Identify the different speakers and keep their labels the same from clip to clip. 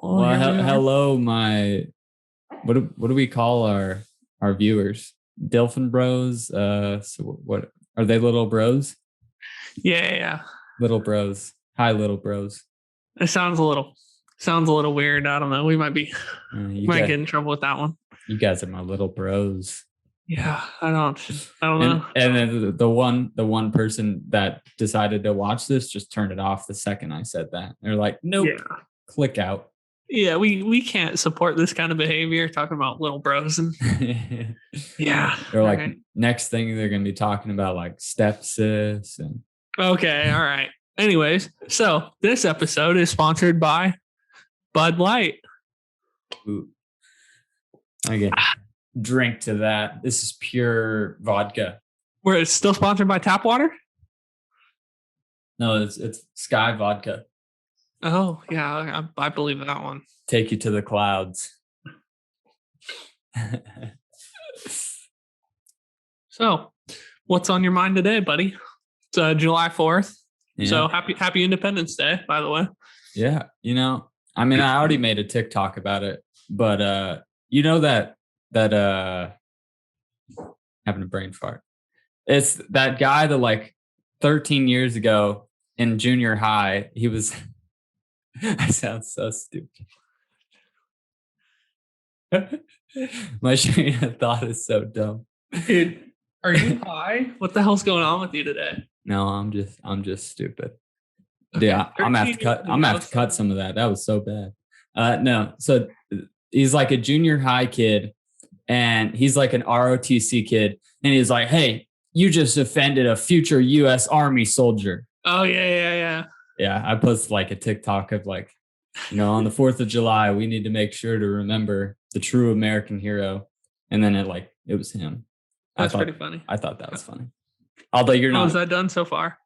Speaker 1: Well,
Speaker 2: Well,
Speaker 1: here we are.
Speaker 2: hello, my what do we call our viewers? Dilphin Bros. So what are they? Little bros?
Speaker 1: Yeah.
Speaker 2: Little bros. Hi, little bros.
Speaker 1: It sounds a little weird. I don't know. We might
Speaker 2: You
Speaker 1: get
Speaker 2: guys,
Speaker 1: in trouble with that one.
Speaker 2: you guys are my little bros.
Speaker 1: Yeah, I don't
Speaker 2: And
Speaker 1: know.
Speaker 2: and then the one person that decided to watch this just turned it off the second I said that. They're like, nope,
Speaker 1: Yeah.
Speaker 2: click out.
Speaker 1: Yeah, we can't support this kind of behavior. Talking about little bros and yeah.
Speaker 2: They're like,
Speaker 1: right.
Speaker 2: next thing they're gonna be talking about like stepsis and
Speaker 1: Okay, all right. Anyways, so this episode is sponsored by Bud Light.
Speaker 2: ooh, okay. Drink to that. This is pure vodka.
Speaker 1: Where it's still sponsored by Tap Water.
Speaker 2: No, it's Sky vodka.
Speaker 1: Oh yeah, I believe that one.
Speaker 2: Take you to the clouds.
Speaker 1: So, what's on your mind today, buddy? It's July 4th.
Speaker 2: Yeah.
Speaker 1: So happy Independence Day, by the way.
Speaker 2: Yeah, I mean, I already made a TikTok about it, but you know that having a brain fart. It's that guy that like 13 years ago in junior high, he was I sound so stupid. My train of thought is so dumb.
Speaker 1: Dude, are you high? What the hell's going on with you today?
Speaker 2: No, I'm just stupid. Yeah, I'm gonna have to cut some of that. That was so bad. No, so he's like a junior high kid, and he's like an ROTC kid, and he's like, "Hey, you just offended a future U.S. Army soldier."
Speaker 1: Oh yeah.
Speaker 2: Yeah, I posted like a TikTok of like, on the 4th of July, we need to make sure to remember the true American hero, and then it was him.
Speaker 1: That's pretty funny.
Speaker 2: I thought that was funny. Although you're not.
Speaker 1: How was that done so far?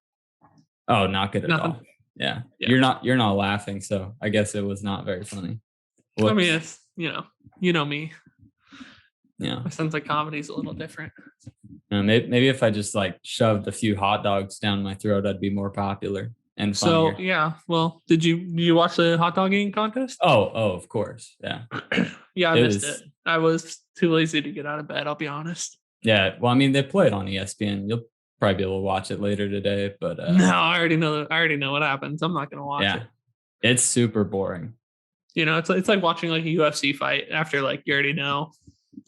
Speaker 2: Oh, not good at
Speaker 1: Nothing.
Speaker 2: all. Yeah. You're not laughing, so I guess it was not very funny.
Speaker 1: Whoops. I mean, it's you know me.
Speaker 2: Yeah.
Speaker 1: My sense of comedy is a little different.
Speaker 2: Maybe if I just like shoved a few hot dogs down my throat, I'd be more popular and funnier.
Speaker 1: So yeah. Well, did you watch the hot dog eating contest?
Speaker 2: Oh, of course. Yeah.
Speaker 1: Yeah, I missed it. I was too lazy to get out of bed. I'll be honest.
Speaker 2: Yeah. Well, I mean, they play it on ESPN. You'll probably be able to watch it later today, but
Speaker 1: no, I already know what happens. I'm not gonna watch it.
Speaker 2: It's super boring.
Speaker 1: It's like watching like a UFC fight after like you already know,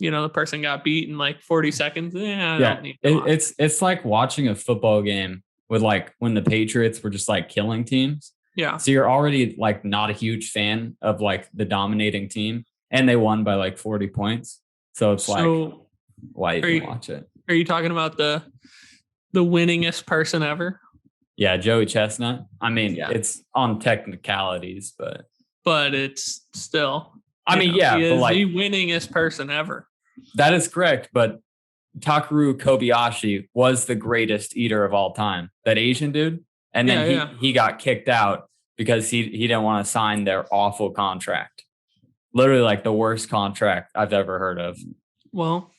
Speaker 1: the person got beat in like 40 seconds.
Speaker 2: It's like watching a football game with like when the Patriots were just like killing teams.
Speaker 1: Yeah.
Speaker 2: So you're already like not a huge fan of like the dominating team, and they won by like 40 points. So it's like, why even watch it?
Speaker 1: Are you talking about the winningest person ever?
Speaker 2: Yeah, Joey Chestnut. I mean, it's on technicalities, but
Speaker 1: it's still.
Speaker 2: He is
Speaker 1: like the winningest person ever.
Speaker 2: That is correct, but Takeru Kobayashi was the greatest eater of all time. That Asian dude, and then he got kicked out because he didn't want to sign their awful contract. Literally, like the worst contract I've ever heard of.
Speaker 1: Well,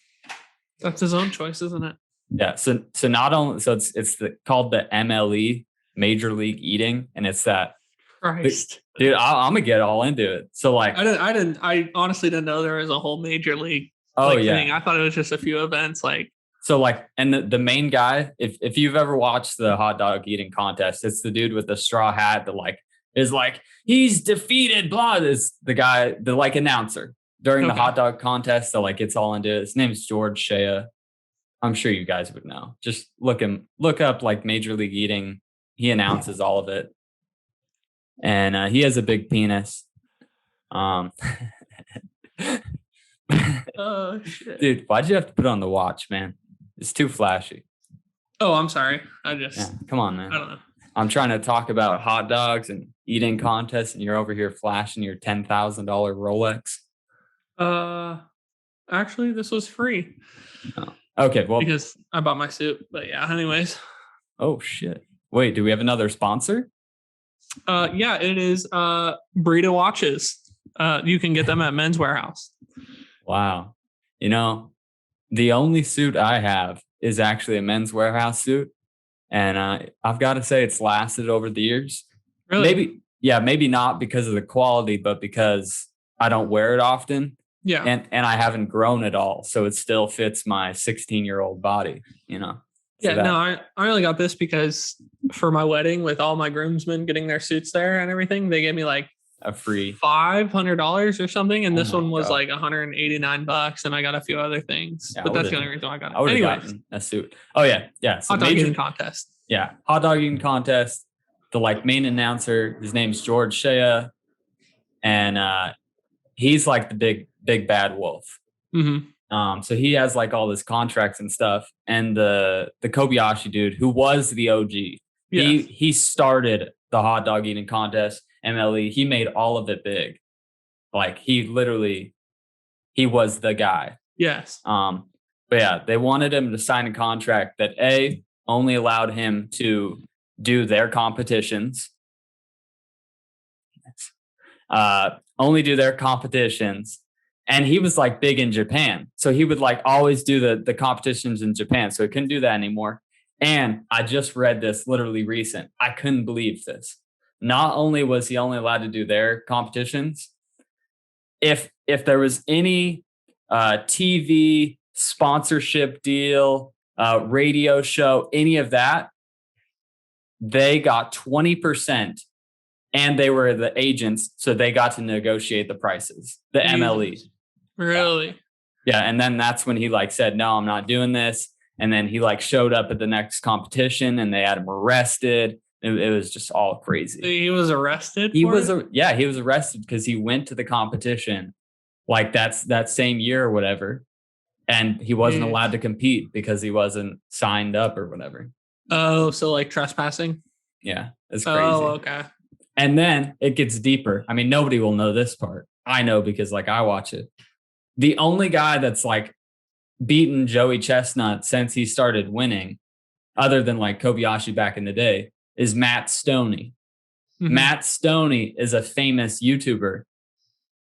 Speaker 1: that's his own choice, isn't it?
Speaker 2: Yeah. So not only it's called the MLE, Major League Eating, and it's that.
Speaker 1: Christ,
Speaker 2: dude, I'm gonna get all into it. So like,
Speaker 1: I honestly didn't know there was a whole major league. Thing. I thought it was just a few events.
Speaker 2: So like, and the main guy, if you've ever watched the hot dog eating contest, it's the dude with the straw hat that like is like he's defeated. Blah. Is the guy, the like announcer during the hot dog contest. So like, it's all into it. His name's George Shea. I'm sure you guys would know. Just look up like Major League Eating. He announces all of it. And he has a big penis.
Speaker 1: Oh shit.
Speaker 2: Dude, why'd you have to put on the watch, man? It's too flashy.
Speaker 1: Oh, I'm sorry.
Speaker 2: Come on, man.
Speaker 1: I don't know.
Speaker 2: I'm trying to talk about hot dogs and eating contests, and you're over here flashing your $10,000 Rolex.
Speaker 1: Actually, this was free.
Speaker 2: Oh. Okay, well,
Speaker 1: because I bought my suit. But yeah, anyways.
Speaker 2: Oh shit! Wait, do we have another sponsor?
Speaker 1: Yeah, it is Brita watches. You can get them at Men's Warehouse.
Speaker 2: Wow. The only suit I have is actually a Men's Warehouse suit. And I've got to say it's lasted over the years.
Speaker 1: Really?
Speaker 2: yeah, maybe not because of the quality, but because I don't wear it often.
Speaker 1: Yeah.
Speaker 2: And I haven't grown at all. So it still fits my 16-year-old body, you know? So
Speaker 1: Yeah, no, I only got this because for my wedding, with all my groomsmen getting their suits there and everything, they gave me like
Speaker 2: a free
Speaker 1: $500 or something, and
Speaker 2: Oh
Speaker 1: this
Speaker 2: my
Speaker 1: one was
Speaker 2: God.
Speaker 1: like $189, and I got a few other things.
Speaker 2: Yeah,
Speaker 1: but that's the only reason I got it.
Speaker 2: I would have
Speaker 1: Anyways,
Speaker 2: gotten a suit. Oh yeah, yeah. So
Speaker 1: hot dog eating contest.
Speaker 2: Yeah, hot dog eating contest. The like main announcer, his name's George Shea, and he's like the big bad wolf.
Speaker 1: Mm-hmm.
Speaker 2: So he has like all his contracts and stuff. And the Kobayashi dude, who was the OG,
Speaker 1: Yes.
Speaker 2: he started the hot dog eating contest, MLE. He made all of it big. Like he was the guy.
Speaker 1: Yes.
Speaker 2: But yeah, they wanted him to sign a contract that only allowed him to do their competitions. Only do their competitions. And he was like big in Japan. So he would like always do the competitions in Japan. So he couldn't do that anymore. And I just read this literally recent. I couldn't believe this. Not only was he only allowed to do their competitions, if there was any TV sponsorship deal, radio show, any of that, they got 20%, and they were the agents, so they got to negotiate the prices. The MLE.
Speaker 1: Really?
Speaker 2: Yeah, and then that's when he like said, "No, I'm not doing this." And then he like showed up at the next competition, and they had him arrested. It was just all crazy.
Speaker 1: He was arrested?
Speaker 2: He was arrested because he went to the competition like that same year or whatever, and he wasn't allowed to compete because he wasn't signed up or whatever.
Speaker 1: Oh, so like trespassing?
Speaker 2: Yeah, it's crazy.
Speaker 1: Oh, okay.
Speaker 2: And then it gets deeper. I mean, nobody will know this part. I know because like I watch it. The only guy that's like beaten Joey Chestnut since he started winning, other than like Kobayashi back in the day, is Matt Stoney. Mm-hmm. Matt Stoney is a famous YouTuber.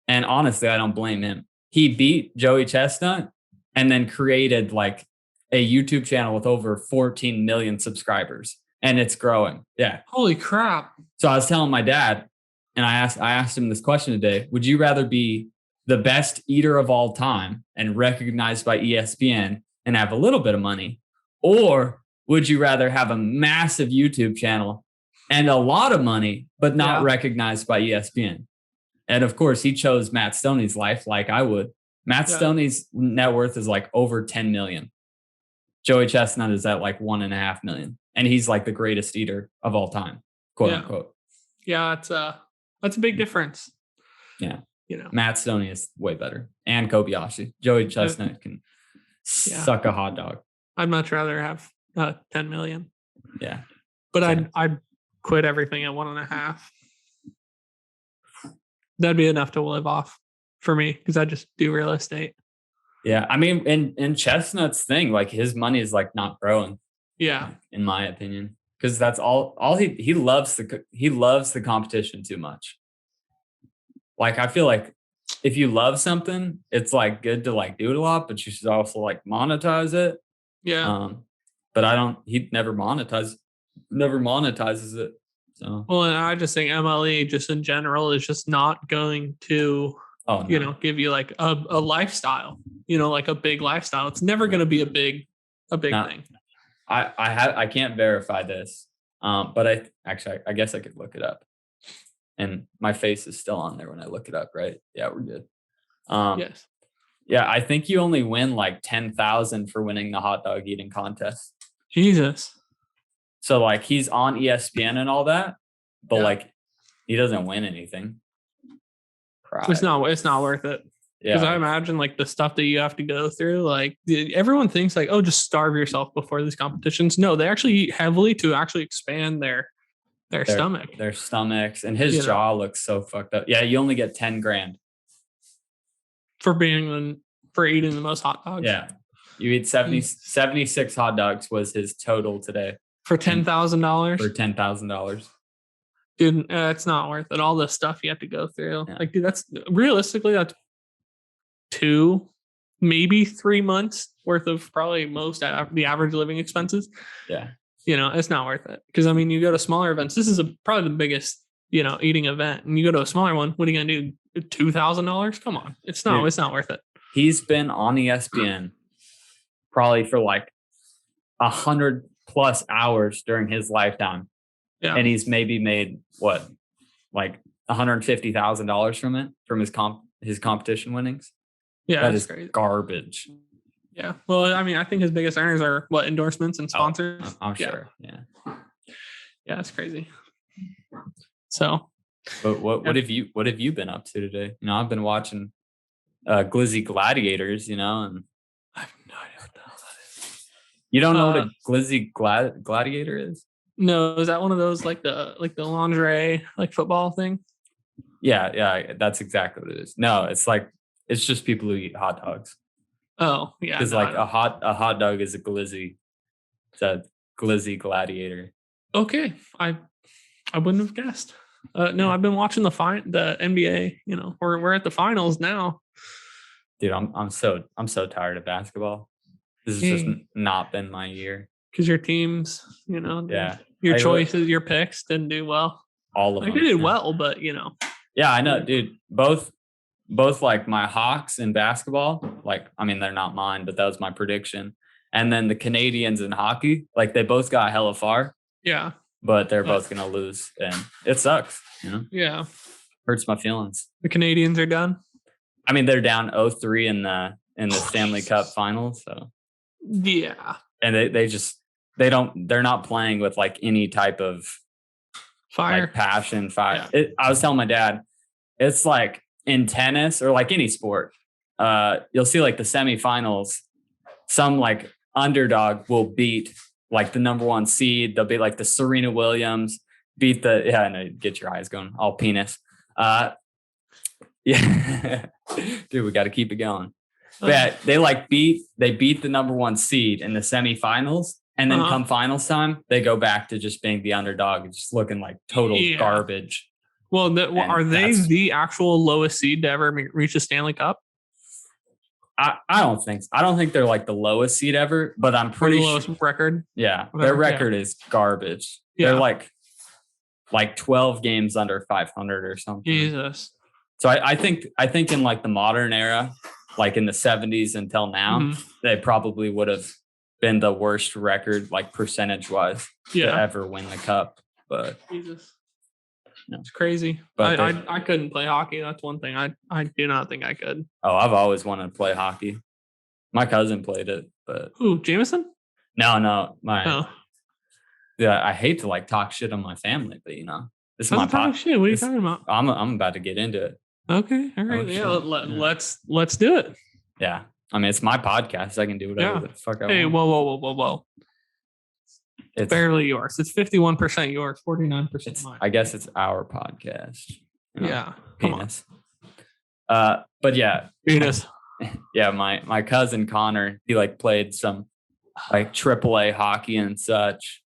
Speaker 2: And honestly, I don't blame him. He beat Joey Chestnut and then created like a YouTube channel with over 14 million subscribers. And it's growing. Yeah.
Speaker 1: Holy crap.
Speaker 2: So I was telling my dad, and I asked him this question today. Would you rather be the best eater of all time and recognized by ESPN and have a little bit of money? Or would you rather have a massive YouTube channel and a lot of money, but not recognized by ESPN? And of course, he chose Matt Stoney's life like I would. Matt Stoney's net worth is like over 10 million. Joey Chestnut is at like 1.5 million. And he's like the greatest eater of all time, quote unquote.
Speaker 1: Yeah, that's a big difference.
Speaker 2: Yeah. You know, Matt Stoney is way better. And Kobayashi. Joey Chestnut can suck a hot dog.
Speaker 1: I'd much rather have 10 million.
Speaker 2: Yeah.
Speaker 1: But I'd quit everything at 1.5. That'd be enough to live off for me because I just do real estate.
Speaker 2: Yeah. I mean, in Chestnut's thing, like his money is like not growing.
Speaker 1: Yeah.
Speaker 2: In my opinion. Because that's all he loves the competition too much. Like I feel like if you love something, it's like good to like do it a lot, but you should also like monetize it.
Speaker 1: Yeah.
Speaker 2: But he never monetizes it. So
Speaker 1: well, and I just think MLE just in general is just not going to give you like a lifestyle, like a big lifestyle. It's never going to be a big thing.
Speaker 2: I can't verify this, but I guess I could look it up. And my face is still on there when I look it up, right? Yeah, we're good.
Speaker 1: Yes.
Speaker 2: Yeah, I think you only win like 10,000 for winning the hot dog eating contest.
Speaker 1: Jesus.
Speaker 2: So like he's on ESPN and all that, but like he doesn't win anything.
Speaker 1: It's not worth it. Because I imagine like the stuff that you have to go through, like everyone thinks like, oh, just starve yourself before these competitions. No, they actually eat heavily to actually expand their stomach.
Speaker 2: Their stomachs. And his jaw looks so fucked up. Yeah, you only get 10 grand. For
Speaker 1: eating the most hot dogs.
Speaker 2: Yeah. You eat 76 hot dogs was his total today.
Speaker 1: For $10,000?
Speaker 2: For $10,000.
Speaker 1: Dude, it's not worth it. All the stuff you have to go through. Yeah. Like, dude, that's 2, maybe 3 months worth of probably the average living expenses.
Speaker 2: Yeah.
Speaker 1: It's not worth it. Because, I mean, you go to smaller events. This is probably the biggest eating event, and you go to a smaller one. What are you gonna do? $2,000? Come on, it's not worth it.
Speaker 2: He's been on ESPN probably for like 100+ hours during his lifetime, and he's maybe made what, like $150,000 from it, from his competition winnings.
Speaker 1: Yeah,
Speaker 2: that is crazy. Garbage.
Speaker 1: Yeah, well, I mean, I think his biggest earners are what, endorsements and sponsors.
Speaker 2: I'm sure. Yeah,
Speaker 1: it's crazy. So,
Speaker 2: but what have you been up to today? I've been watching Glizzy Gladiators. And
Speaker 1: I have no idea what the hell that is.
Speaker 2: You don't know what a Glizzy Gladiator is?
Speaker 1: No, is that one of those like the lingerie like football thing?
Speaker 2: Yeah, that's exactly what it is. No, it's just people who eat hot dogs.
Speaker 1: Oh, yeah.
Speaker 2: Because a hot dog is a glizzy. It's a Glizzy Gladiator.
Speaker 1: Okay, I wouldn't have guessed. No, I've been watching the NBA. We're at the finals now.
Speaker 2: Dude, I'm so tired of basketball. This has just not been my year.
Speaker 1: Because your teams, your choices, your picks didn't do well.
Speaker 2: All of them.
Speaker 1: They did well, but
Speaker 2: Yeah, I know, dude. Both like my Hawks in basketball, they're not mine, but that was my prediction. And then the Canadians in hockey, they both got hella far.
Speaker 1: Yeah.
Speaker 2: But they're both going to lose, and it sucks,
Speaker 1: Yeah.
Speaker 2: Hurts my feelings.
Speaker 1: The Canadians are done?
Speaker 2: I mean, they're down 0-3 in the Stanley Cup finals, so.
Speaker 1: Yeah.
Speaker 2: And they're not playing with any type of
Speaker 1: fire,
Speaker 2: passion, fire. Yeah. I was telling my dad, it's like in tennis or like any sport, you'll see the semifinals, some underdog will beat the number one seed. They'll be the Serena Williams, beat get your eyes going, all penis. Yeah, dude, we got to keep it going. But they beat the number one seed in the semifinals, and then come finals time, they go back to just being the underdog and just looking like total garbage.
Speaker 1: Well, are they the actual lowest seed to ever reach the Stanley Cup?
Speaker 2: I don't think so. I don't think they're the lowest seed ever, but I'm pretty sure.
Speaker 1: Lowest record?
Speaker 2: Yeah. Their record is garbage. Yeah. They're 12 games under 500 or something.
Speaker 1: Jesus.
Speaker 2: So I think in the modern era, in the 70s until now, they probably would have been the worst record, percentage wise, to ever win the cup. But
Speaker 1: Jesus. It's crazy. But I couldn't play hockey. That's one thing. I do not think I could.
Speaker 2: Oh, I've always wanted to play hockey. My cousin played it, but
Speaker 1: who? Jameson?
Speaker 2: No. Yeah, I hate to talk shit on my family, but this is my
Speaker 1: talk shit. What are you talking about?
Speaker 2: I'm about to get into it.
Speaker 1: Okay, all right. Let's do it.
Speaker 2: Yeah, I mean it's my podcast. I can do whatever the fuck I want.
Speaker 1: Hey, whoa! It's barely yours. It's 51% yours, 49% mine.
Speaker 2: I guess it's our podcast.
Speaker 1: Yeah.
Speaker 2: Penis. But yeah.
Speaker 1: Penis.
Speaker 2: Yeah, my cousin Connor, he played some AAA hockey and such.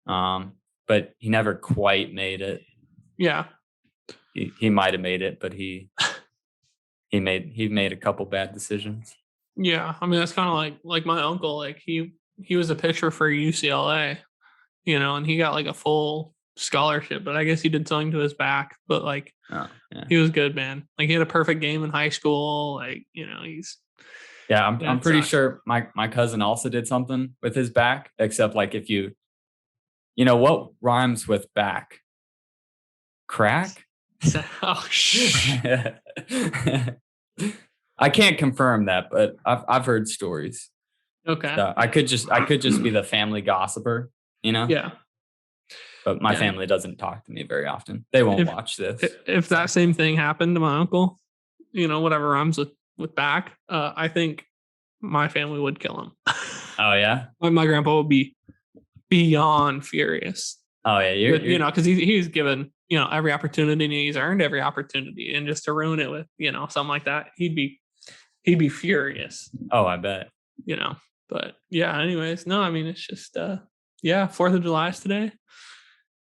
Speaker 2: But he never quite made it.
Speaker 1: Yeah.
Speaker 2: He might have made it, but he made a couple bad decisions.
Speaker 1: Yeah. I mean that's kind of like my uncle, he was a pitcher for UCLA, and he got a full scholarship, but I guess he did something to his back. But he was good, man. He had a perfect game in high school. He's.
Speaker 2: Yeah, I'm pretty sure my cousin also did something with his back, except if you what rhymes with back? Crack?
Speaker 1: Oh shit.
Speaker 2: I can't confirm that, but I've heard stories.
Speaker 1: Okay.
Speaker 2: So I could just be the family gossiper,
Speaker 1: Yeah.
Speaker 2: But my family doesn't talk to me very often. They won't watch this.
Speaker 1: If that same thing happened to my uncle, whatever rhymes with back, I think my family would kill him.
Speaker 2: Oh yeah.
Speaker 1: My grandpa would be beyond furious.
Speaker 2: Oh yeah,
Speaker 1: because he's given every opportunity and he's earned every opportunity, and just to ruin it with something like that, he'd be furious.
Speaker 2: Oh, I bet.
Speaker 1: But yeah, anyways, no, I mean, it's just, 4th of July is today.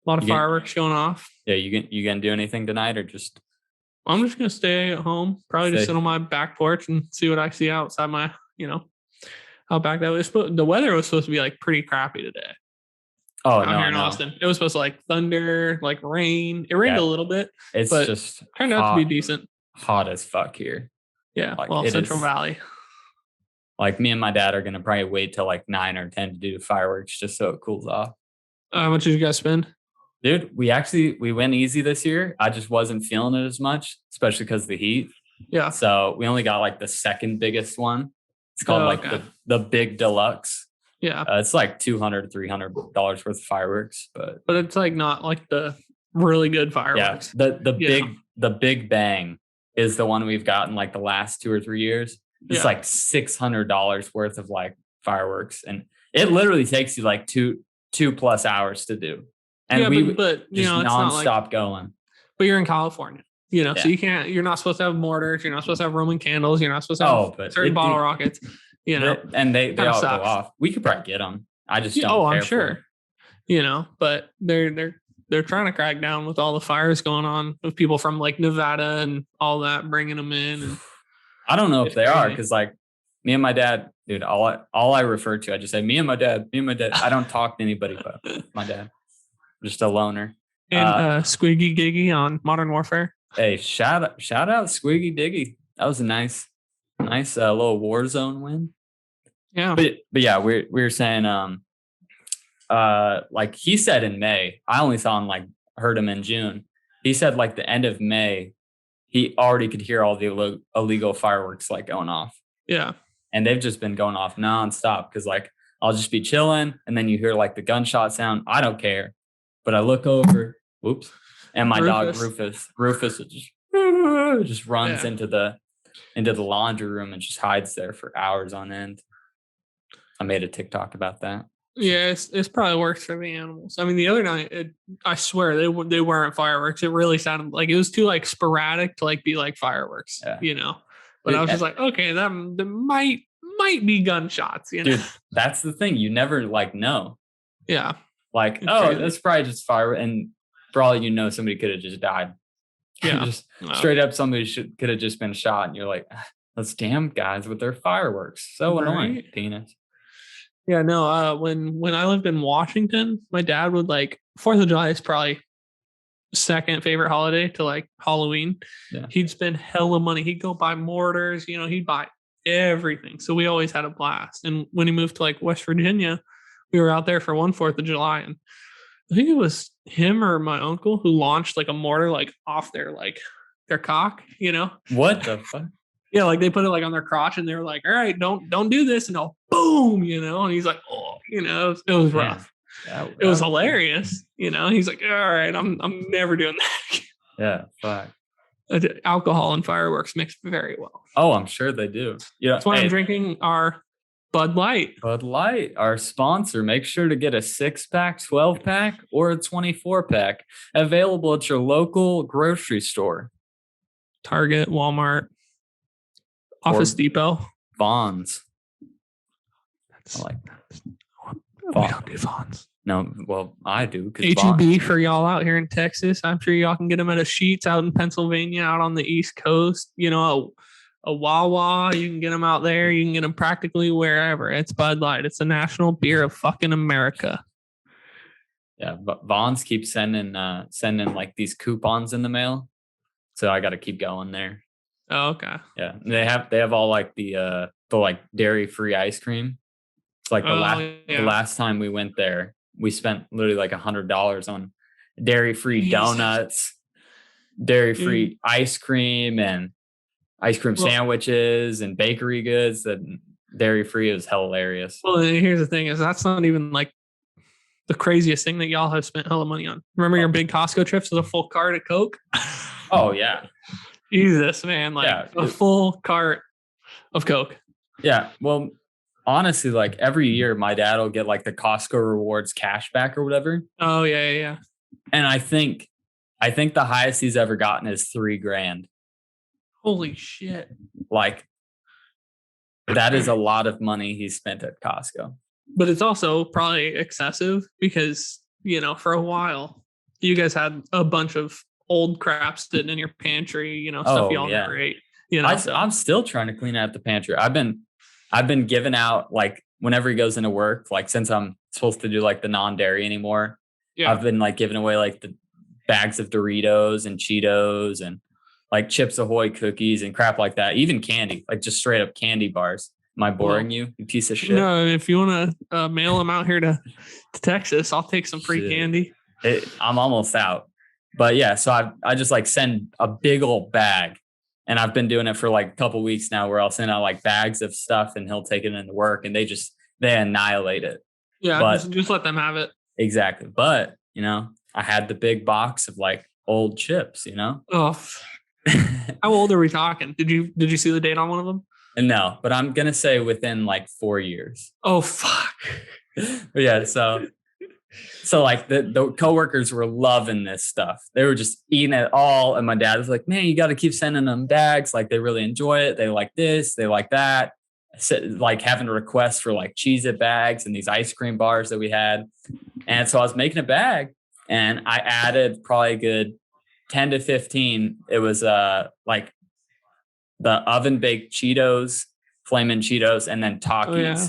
Speaker 1: A lot of fireworks going off.
Speaker 2: Yeah. You gonna do anything tonight or just?
Speaker 1: I'm just going to stay at home, probably just sit on my back porch and see what I see outside my, out back that way. The weather was supposed to be pretty crappy today.
Speaker 2: Oh,
Speaker 1: out here in Austin. It was supposed to like thunder, like rain. It rained a little bit.
Speaker 2: It's
Speaker 1: but
Speaker 2: just
Speaker 1: turned out to be decent.
Speaker 2: Hot as fuck here.
Speaker 1: Yeah. Like, well, Central Valley.
Speaker 2: Like me and my dad are gonna probably wait till like 9 or 10 to do fireworks just so it cools off.
Speaker 1: How much did you guys spend?
Speaker 2: Dude, we went easy this year. I just wasn't feeling it as much, especially because of the heat.
Speaker 1: Yeah.
Speaker 2: So we only got like the second biggest one. It's called the big deluxe.
Speaker 1: Yeah.
Speaker 2: It's like $200, $300 worth of fireworks, but
Speaker 1: it's like not like the really good fireworks.
Speaker 2: Yeah. The big bang is the one we've gotten like the last 2 or 3 years. It's like $600 worth of like fireworks, and it literally takes you like two plus hours to do. And
Speaker 1: but you know, it's
Speaker 2: nonstop
Speaker 1: not like,
Speaker 2: going.
Speaker 1: But you're in California, you know, so you're not supposed to have mortars. You're not supposed to have Roman candles. You're not supposed to have certain bottle rockets, you know.
Speaker 2: And they all go off. We could probably get them. I just don't. Oh,
Speaker 1: I'm sure. You know, but they're trying to crack down with all the fires going on with people from like Nevada and all that, bringing them in. And
Speaker 2: I don't know if they are, because like me and my dad, dude, all I refer to, I just say me and my dad. I don't talk to anybody but my dad. I'm just a loner.
Speaker 1: And Squiggy Giggy on Modern Warfare.
Speaker 2: Hey, shout out Squiggy Diggy. That was a nice little Warzone win.
Speaker 1: Yeah.
Speaker 2: But yeah, we were saying like he said in May. I only saw him like heard him in June. He said like the end of May, he already could hear all the illegal fireworks like going off.
Speaker 1: Yeah.
Speaker 2: And they've just been going off nonstop because like I'll just be chilling and then you hear like the gunshot sound. I don't care. But I look over, and my dog Rufus just runs into the laundry room and just hides there for hours on end. I made a TikTok about that.
Speaker 1: Yeah, it's probably works for the animals. I mean, the other night, I swear they weren't fireworks. It really sounded like it was too like sporadic to like be like fireworks, you know. But I was just like, okay, that might be gunshots, you know.
Speaker 2: Dude, that's the thing. You never like know.
Speaker 1: Yeah.
Speaker 2: Like, that's probably just fire, and for all you know, somebody could have just died.
Speaker 1: Yeah,
Speaker 2: just straight up, somebody could have just been shot, and you're like, those damn guys with their fireworks, so annoying, penis.
Speaker 1: Yeah, no. When I lived in Washington, my dad would like 4th of July is probably second favorite holiday to like Halloween.
Speaker 2: Yeah.
Speaker 1: He'd spend hella money. He'd go buy mortars. You know, he'd buy everything. So we always had a blast. And when he moved to like West Virginia, we were out there for 4th of July, and I think it was him or my uncle who launched like a mortar like off their cock, you know?
Speaker 2: What the fuck?
Speaker 1: Yeah, like they put it like on their crotch, and they were like, "All right, don't do this," and all boom, you know. And he's like, "Oh, you know, it was rough. It was hilarious, you know." And he's like, "All right, I'm never doing that."
Speaker 2: Yeah, fuck.
Speaker 1: Alcohol and fireworks mix very well.
Speaker 2: Oh, I'm sure they do. Yeah,
Speaker 1: that's why I'm drinking our Bud Light.
Speaker 2: Bud Light, our sponsor. Make sure to get a 6-pack, 12-pack, or a 24-pack available at your local grocery store.
Speaker 1: Target, Walmart, Office Depot.
Speaker 2: Vons. I like that.
Speaker 1: We don't do Vons.
Speaker 2: No, well, I do.
Speaker 1: H-E-B for y'all out here in Texas. I'm sure y'all can get them at a Sheetz out in Pennsylvania, out on the East Coast. You know, a Wawa, you can get them out there. You can get them practically wherever. It's Bud Light. It's the national beer of fucking America.
Speaker 2: Yeah, but Vons keeps sending like these coupons in the mail, so I got to keep going there.
Speaker 1: Oh, okay.
Speaker 2: Yeah, they have all like the like dairy-free ice cream. It's like the last time we went there, we spent literally like $100 on dairy-free donuts, dairy-free ice cream, and ice cream sandwiches and bakery goods. That dairy-free is hilarious.
Speaker 1: Well, here's the thing: is that's not even like the craziest thing that y'all have spent hella money on. Remember your big Costco trips with a full cart of Coke?
Speaker 2: Oh yeah,
Speaker 1: Jesus, man! Like a full cart of Coke.
Speaker 2: Yeah, well, honestly, like every year, my dad will get like the Costco rewards cash back or whatever.
Speaker 1: Oh yeah.
Speaker 2: And I think the highest he's ever gotten is $3,000.
Speaker 1: Holy shit!
Speaker 2: Like that is a lot of money he spent at Costco.
Speaker 1: But it's also probably excessive because, you know, for a while you guys had a bunch of old crap sitting in your pantry, you know, stuff y'all never ate. You know,
Speaker 2: I'm still trying to clean out the pantry. I've been giving out like whenever he goes into work, like since I'm supposed to do like the non-dairy anymore, I've been like giving away like the bags of Doritos and Cheetos and like Chips Ahoy cookies and crap like that. Even candy, like just straight up candy bars. Am I boring you piece of shit?
Speaker 1: No, if you want to mail them out here to Texas, I'll take some free candy.
Speaker 2: I'm almost out. But yeah, so I just like send a big old bag, and I've been doing it for like a couple weeks now where I'll send out like bags of stuff and he'll take it into work and they annihilate it.
Speaker 1: Yeah, but just let them have it.
Speaker 2: Exactly. But, I had the big box of like old chips,
Speaker 1: Oh, how old are we talking? Did you see the date on one of them?
Speaker 2: No, but I'm going to say within like 4 years.
Speaker 1: Oh, fuck.
Speaker 2: Yeah. So like the coworkers were loving this stuff. They were just eating it all. And my dad was like, man, you got to keep sending them bags. Like they really enjoy it. They like this, they like that. Like having requests for like Cheez-It bags and these ice cream bars that we had. And so I was making a bag and I added probably a good 10 to 15. It was like the oven baked Cheetos, Flamin' Cheetos, and then Takis.
Speaker 1: Oh, yeah.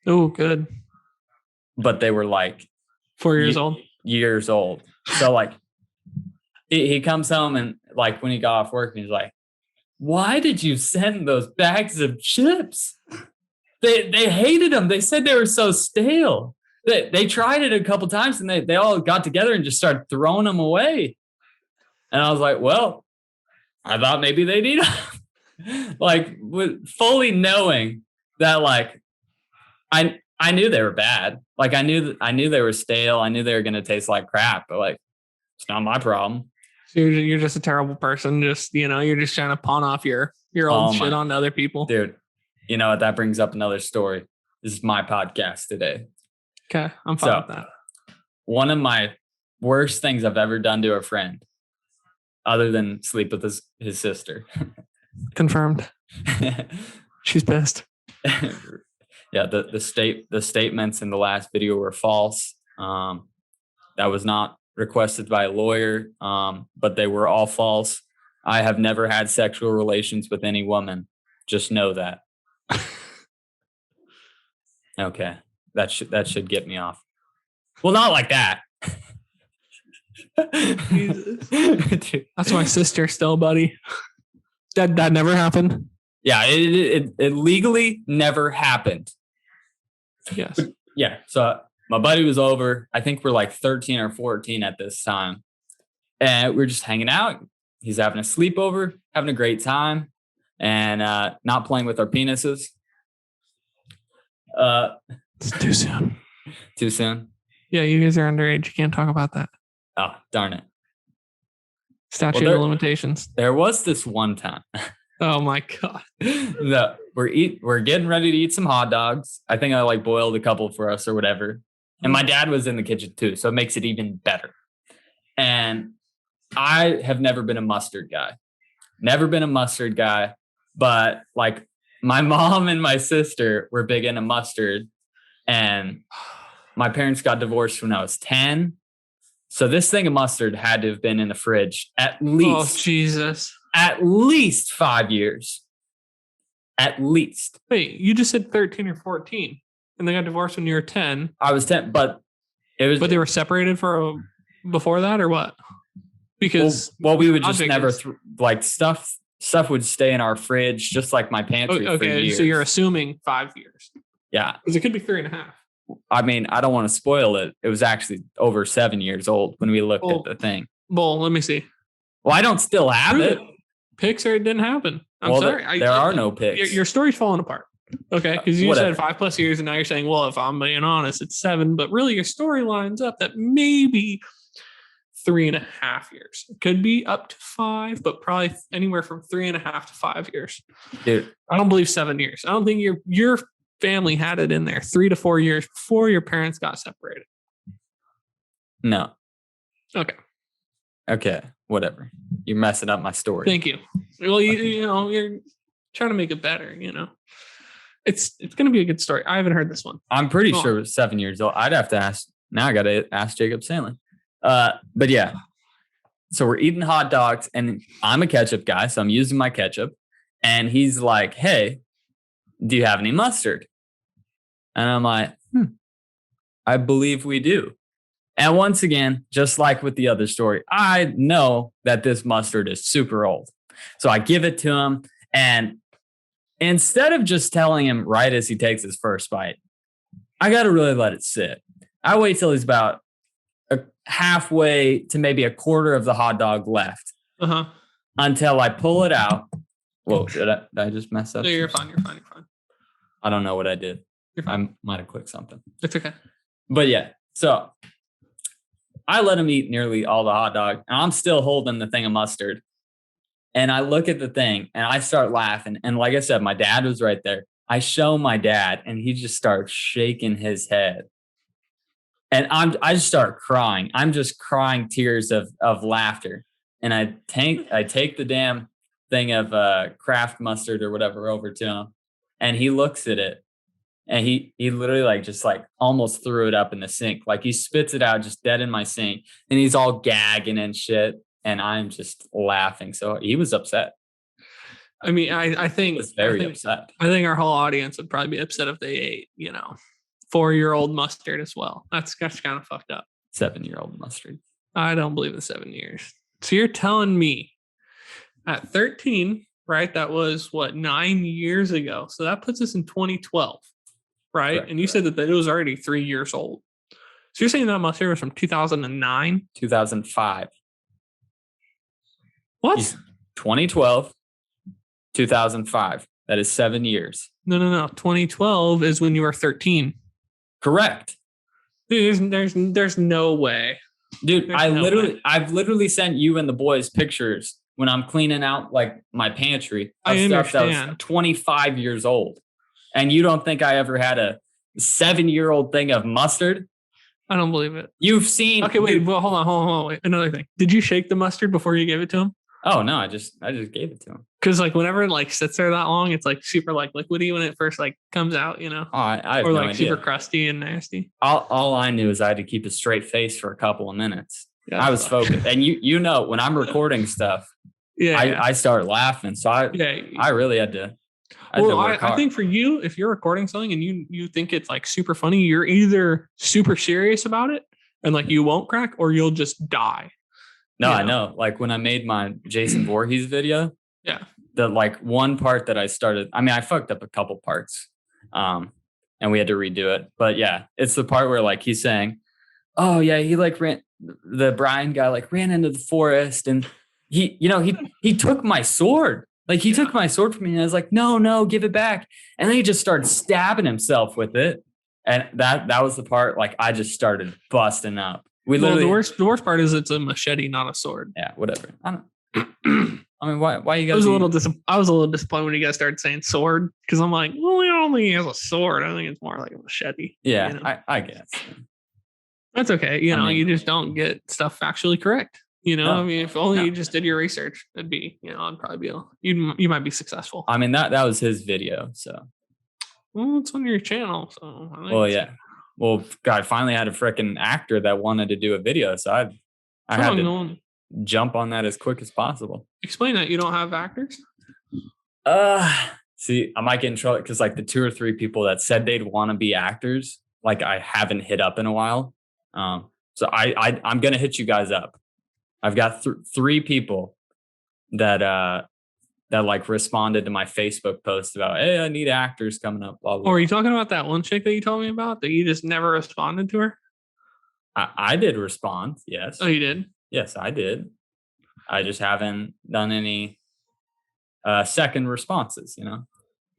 Speaker 1: Oh, good.
Speaker 2: But they were like
Speaker 1: 4 years old.
Speaker 2: Years old. So like he comes home and like when he got off work, he's like, why did you send those bags of chips? They hated them. They said they were so stale. They tried it a couple times and they all got together and just started throwing them away. And I was like, well, I thought maybe they'd eat them. Like with fully knowing that like I knew they were bad. Like I knew they were stale. I knew they were going to taste like crap, but like, it's not my problem.
Speaker 1: So you're just a terrible person. Just, you're just trying to pawn off your old shit onto other people.
Speaker 2: Dude, you know what? That brings up another story. This is my podcast today.
Speaker 1: Okay. I'm fine with that.
Speaker 2: One of my worst things I've ever done to a friend, other than sleep with his sister.
Speaker 1: Confirmed. She's pissed.
Speaker 2: Yeah, the statements in the last video were false. That was not requested by a lawyer, but they were all false. I have never had sexual relations with any woman. Just know that. Okay, that should get me off. Well, not like that.
Speaker 1: Jesus. That's my sister still, buddy. That never happened.
Speaker 2: Yeah, it legally never happened.
Speaker 1: Yes.
Speaker 2: But yeah. So my buddy was over. I think we're like 13 or 14 at this time. And we're just hanging out. He's having a sleepover, having a great time, and not playing with our penises.
Speaker 1: It's too soon.
Speaker 2: Too soon?
Speaker 1: Yeah, you guys are underage. You can't talk about that.
Speaker 2: Oh, darn it.
Speaker 1: Statute of limitations.
Speaker 2: There was this one time.
Speaker 1: Oh my God.
Speaker 2: No, we're getting ready to eat some hot dogs. I think I like boiled a couple for us or whatever. And my dad was in the kitchen too, so it makes it even better. And I have never been a mustard guy. Never been a mustard guy, but like my mom and my sister were big into mustard, and my parents got divorced when I was 10. So this thing of mustard had to have been in the fridge at least.
Speaker 1: Oh, Jesus.
Speaker 2: At least 5 years. At least.
Speaker 1: Wait, you just said 13 or 14 and they got divorced when you were 10.
Speaker 2: I was 10, but it was.
Speaker 1: But they were separated for before that or what? Because
Speaker 2: we would just never like stuff would stay in our fridge, just like my pantry.
Speaker 1: Okay,
Speaker 2: for years.
Speaker 1: So you're assuming 5 years.
Speaker 2: Yeah.
Speaker 1: Because it could be 3.5.
Speaker 2: I mean, I don't want to spoil it. It was actually over 7 years old when we looked at the thing.
Speaker 1: Well, let me see.
Speaker 2: Well, I don't still have it.
Speaker 1: Pics or it didn't happen. I'm sorry.
Speaker 2: There are no pics.
Speaker 1: Your story's falling apart. Okay. Because you said 5+ years and now you're saying, well, if I'm being honest, it's 7. But really your story lines up that maybe 3.5 years. It could be up to 5, but probably anywhere from 3.5 to 5 years.
Speaker 2: Dude,
Speaker 1: I don't believe 7 years. I don't think your family had it in there 3 to 4 years before your parents got separated.
Speaker 2: No.
Speaker 1: Okay.
Speaker 2: Whatever. You're messing up my story.
Speaker 1: Thank you. Well, you're trying to make it better, It's going to be a good story. I haven't heard this one.
Speaker 2: I'm pretty sure it was 7 years old. I'd have to ask. Now I got to ask Jacob Sandlin. But yeah. So we're eating hot dogs and I'm a ketchup guy. So I'm using my ketchup. And he's like, hey, do you have any mustard? And I'm like, I believe we do. And once again, just like with the other story, I know that this mustard is super old. So I give it to him. And instead of just telling him right as he takes his first bite, I got to really let it sit. I wait till he's about halfway to maybe a quarter of the hot dog left until I pull it out. Whoa, did I just mess up?
Speaker 1: No, you're fine. You're fine.
Speaker 2: I don't know what I did.
Speaker 1: You're fine.
Speaker 2: I might have clicked something.
Speaker 1: It's okay.
Speaker 2: But yeah, so I let him eat nearly all the hot dog, and I'm still holding the thing of mustard. And I look at the thing, and I start laughing. And like I said, my dad was right there. I show my dad, and he just starts shaking his head. And I just start crying. I'm just crying tears of laughter. And I take the damn thing of Kraft mustard or whatever over to him, and he looks at it, and he literally just almost threw it up in the sink. Like he spits it out just dead in my sink, and he's all gagging and shit, and I'm just laughing. So he was upset.
Speaker 1: I mean, I think
Speaker 2: he was very upset.
Speaker 1: I think our whole audience would probably be upset if they ate, 4-year-old mustard as well. That's kind of fucked up.
Speaker 2: 7-year-old mustard.
Speaker 1: I don't believe in 7 years. So you're telling me at 13, right? That was 9 years ago. So that puts us in 2012, right? Correct, and you said that it was already 3 years old. So you're saying that mustard was from 2009?
Speaker 2: 2005.
Speaker 1: What?
Speaker 2: 2012, 2005. That is 7 years.
Speaker 1: No. 2012 is when you were 13.
Speaker 2: Correct.
Speaker 1: Dude, there's no way.
Speaker 2: Dude, I've literally sent you and the boys pictures when I'm cleaning out my pantry of stuff that was 25 years old. And you don't think I ever had a 7-year-old thing of mustard?
Speaker 1: I don't believe it.
Speaker 2: You've seen.
Speaker 1: Okay, wait. Well, hold on. Wait. Another thing. Did you shake the mustard before you gave it to him?
Speaker 2: Oh no, I just gave it to him.
Speaker 1: Because whenever it sits there that long, it's super liquidy when it first comes out,
Speaker 2: Oh, I have
Speaker 1: or
Speaker 2: no idea.
Speaker 1: Super crusty and nasty.
Speaker 2: All I knew is I had to keep a straight face for a couple of minutes. Yeah, I was focused, and when I'm recording stuff, I start laughing. So I really had to.
Speaker 1: I think for you, if you're recording something and you think it's super funny, you're either super serious about it and you won't crack, or you'll just die.
Speaker 2: No, I know. When I made my Jason Voorhees video, the one part that I started, I fucked up a couple parts, and we had to redo it. But yeah, it's the part where he's saying, "Oh yeah, he ran." The Brian guy ran into the forest, and he took my sword. He took my sword from me, and I was like, "No, give it back." And then he just started stabbing himself with it, and that was the part I just started busting up.
Speaker 1: The worst part is it's a machete, not a sword.
Speaker 2: Yeah, whatever. I don't. Why you guys?
Speaker 1: I was a little disappointed when you guys started saying sword, because I'm like, well, I don't think he has a sword. I think it's more like a machete.
Speaker 2: Yeah, I guess.
Speaker 1: That's okay. You just don't get stuff factually correct. If only you just did your research, it'd be, I'd probably be you might be successful.
Speaker 2: That was his video, so.
Speaker 1: Well, it's on your channel, so.
Speaker 2: Yeah. Well, God, I finally had a freaking actor that wanted to do a video, so I had to jump on that as quick as possible.
Speaker 1: Explain that. You don't have actors?
Speaker 2: See, I might get in trouble because the 2 or 3 people that said they'd want to be actors, I haven't hit up in a while. So I'm gonna hit you guys up. I've got 3 people that responded to my Facebook post about, hey, I need actors coming up. Blah, blah, blah.
Speaker 1: Or are you talking about that one chick that you told me about that you just never responded to her?
Speaker 2: I did respond. Yes.
Speaker 1: Oh, you did?
Speaker 2: Yes, I did. I just haven't done any second responses,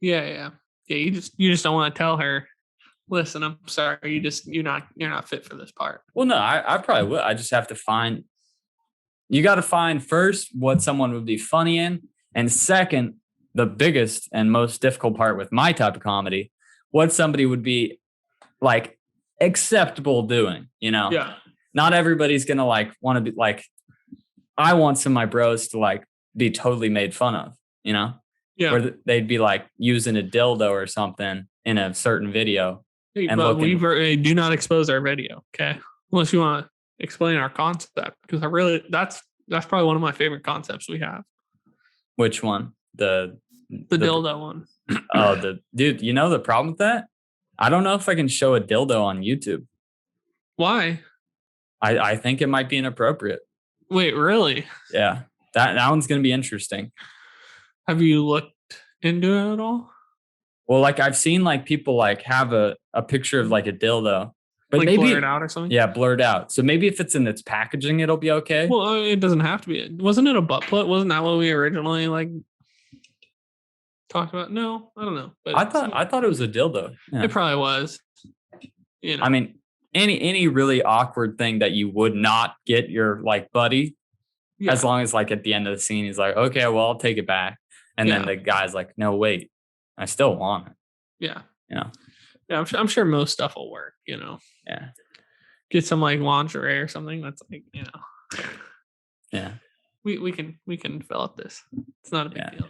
Speaker 1: Yeah. You just don't want to tell her, listen, I'm sorry, you're not fit for this part.
Speaker 2: Well, no, I probably will. I just have to you got to find first what someone would be funny in. And second, the biggest and most difficult part with my type of comedy, what somebody would be acceptable doing,
Speaker 1: Yeah.
Speaker 2: Not everybody's going to want to be I want some of my bros to be totally made fun of,
Speaker 1: Yeah.
Speaker 2: Where they'd be using a dildo or something in a certain video.
Speaker 1: Hey, but we do not expose our video. Okay. Unless you want to explain our concept, because that's probably one of my favorite concepts we have.
Speaker 2: Which one? The
Speaker 1: dildo one.
Speaker 2: Oh, dude, the problem with that I don't know if I can show a dildo on YouTube.
Speaker 1: Why?
Speaker 2: I think it might be inappropriate.
Speaker 1: Wait, really?
Speaker 2: Yeah. That one's going to be interesting.
Speaker 1: Have you looked into it at all?
Speaker 2: Well, like I've seen like people like have a picture of like a dildo, but
Speaker 1: like
Speaker 2: maybe
Speaker 1: blurred out or something.
Speaker 2: Yeah, blurred out. So maybe if it's in its packaging, it'll be okay.
Speaker 1: Well, it doesn't have to be. Wasn't it a butt plug? Wasn't that what we originally like talked about? No, I don't know. But
Speaker 2: I thought it was a dildo.
Speaker 1: Yeah. It probably was. You know.
Speaker 2: I mean, any really awkward thing that you would not get your like buddy, as long as like at the end of the scene he's like, okay, well I'll take it back, and then the guy's like, no wait, I still want it.
Speaker 1: Yeah.
Speaker 2: Yeah.
Speaker 1: Yeah, I'm sure most stuff will work. You know.
Speaker 2: Yeah. Get
Speaker 1: some like lingerie or something that's like, you know.
Speaker 2: Yeah.
Speaker 1: We can develop this. It's not a big deal.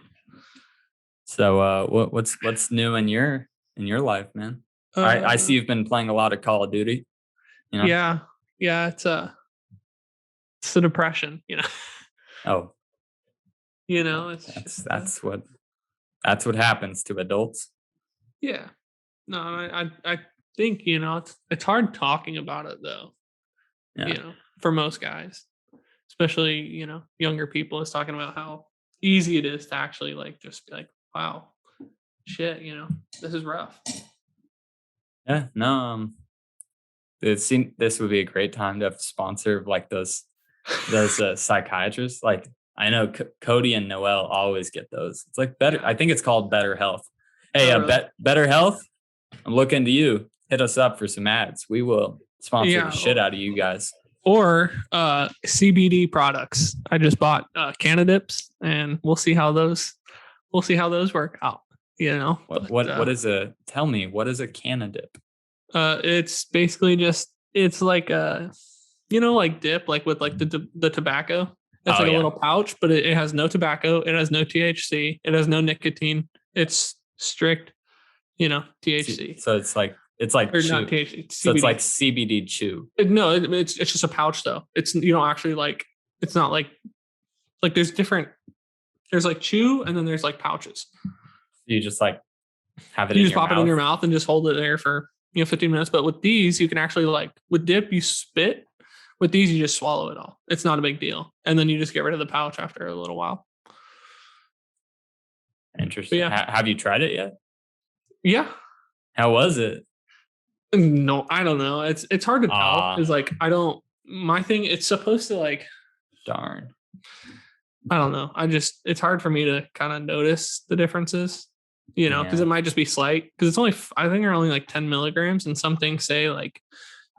Speaker 2: So what's new in your life, man? I see you've been playing a lot of Call of Duty. You know?
Speaker 1: Yeah. It's a depression, you know.
Speaker 2: Oh.
Speaker 1: You know, it's
Speaker 2: that's what happens to adults.
Speaker 1: Yeah. No, I think, you know, it's hard talking about it though. Yeah. You know, for most guys, especially, you know, younger people, is talking about how easy it is to actually like just be like, wow, shit, you know, this is rough.
Speaker 2: Yeah, no, it seemed this would be a great time to have a sponsor of like those psychiatrists. Like I know Cody and Noel always get those. It's like better. I think it's called Better Health. Hey, really? Better Health. I'm looking to you. Hit us up for some ads. We will sponsor the shit out of you guys.
Speaker 1: Or CBD products. I just bought Cannadips, and we'll see how those work out. You know,
Speaker 2: what is a? Tell me, what is a Cannadip?
Speaker 1: It's basically it's like a, you know, like dip, like with like the tobacco. It's like a little pouch, but it has no tobacco. It has no THC. It has no nicotine. It's strict, you know, THC.
Speaker 2: So it's like or
Speaker 1: not THC. CBD.
Speaker 2: So it's like CBD chew.
Speaker 1: No, it's just a pouch though. It's, you don't actually like. It's not like there's like chew, and then there's like pouches.
Speaker 2: You just like have it.
Speaker 1: You just pop it in your mouth and just hold it there for 15 minutes. But with these, you can actually like with dip, you spit. With these, you just swallow it all. It's not a big deal, and then you just get rid of the pouch after a little while.
Speaker 2: Interesting. Have you tried it yet?
Speaker 1: Yeah.
Speaker 2: How was it?
Speaker 1: No, I don't know. It's hard to tell. It's like my thing. It's supposed to like.
Speaker 2: Darn.
Speaker 1: I don't know. It's hard for me to kind of notice the differences, you know, because it might just be slight. Because it's only, I think they're only like 10 milligrams, and some things say like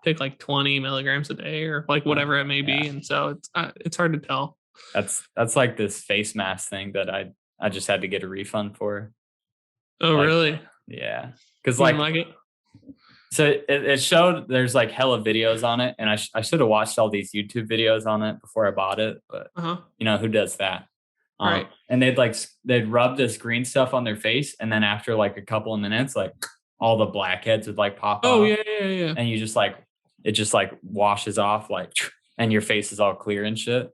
Speaker 1: take like 20 milligrams a day or like whatever it may be, and so it's hard to tell.
Speaker 2: That's like this face mask thing that I just had to get a refund for.
Speaker 1: Oh, like, really?
Speaker 2: Yeah, because like
Speaker 1: it?
Speaker 2: So it showed there's like hella videos on it, and I should have watched all these YouTube videos on it before I bought it, but you know who does that?
Speaker 1: Right.
Speaker 2: And they'd rub this green stuff on their face, and then after like a couple of minutes, like all the blackheads would like pop off.
Speaker 1: Oh yeah.
Speaker 2: And you just like it just like washes off like, and your face is all clear and shit.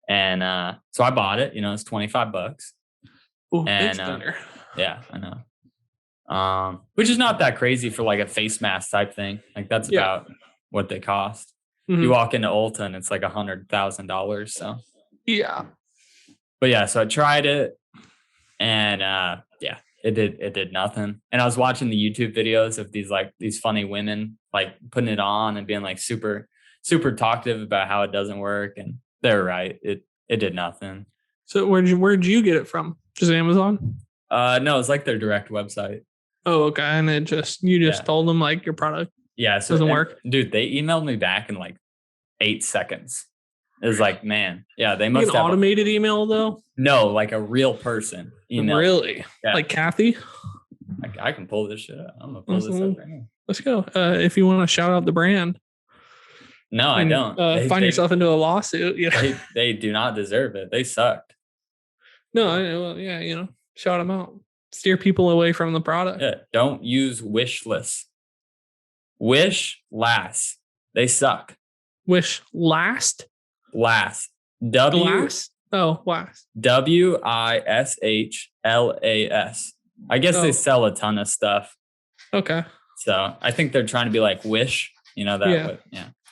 Speaker 2: And so I bought it. You know, it's $25.
Speaker 1: Ooh, and
Speaker 2: yeah, I know. Which is not that crazy for like a face mask type thing. Like that's about what they cost. Mm-hmm. You walk into Ulta and it's like $100,000. So
Speaker 1: yeah.
Speaker 2: But yeah, so I tried it, and it did nothing. And I was watching the YouTube videos of these funny women like putting it on and being like super, super talkative about how it doesn't work, and they're right. It did nothing.
Speaker 1: So where'd you get it from? Just Amazon?
Speaker 2: No, it's like their direct website.
Speaker 1: Oh, okay. And you just told them like your product doesn't work.
Speaker 2: Dude, they emailed me back in like 8 seconds. It was like, man, yeah, they must have
Speaker 1: an automated email though.
Speaker 2: No, like a real person email.
Speaker 1: Really? Yeah. Like Kathy?
Speaker 2: I can pull this shit up. I'm gonna pull this up right now.
Speaker 1: Let's go. If you want to shout out the brand.
Speaker 2: No, I don't.
Speaker 1: Find yourself into a lawsuit. Yeah.
Speaker 2: They do not deserve it. They sucked.
Speaker 1: No, yeah, you know, shout them out. Steer people away from the product.
Speaker 2: Yeah, don't use Wishless. Wish last. They suck.
Speaker 1: Wish last?
Speaker 2: Last.
Speaker 1: Last? Oh, last.
Speaker 2: WISHLAS. I guess they sell a ton of stuff.
Speaker 1: Okay.
Speaker 2: So I think they're trying to be like Wish, that.
Speaker 1: Yeah.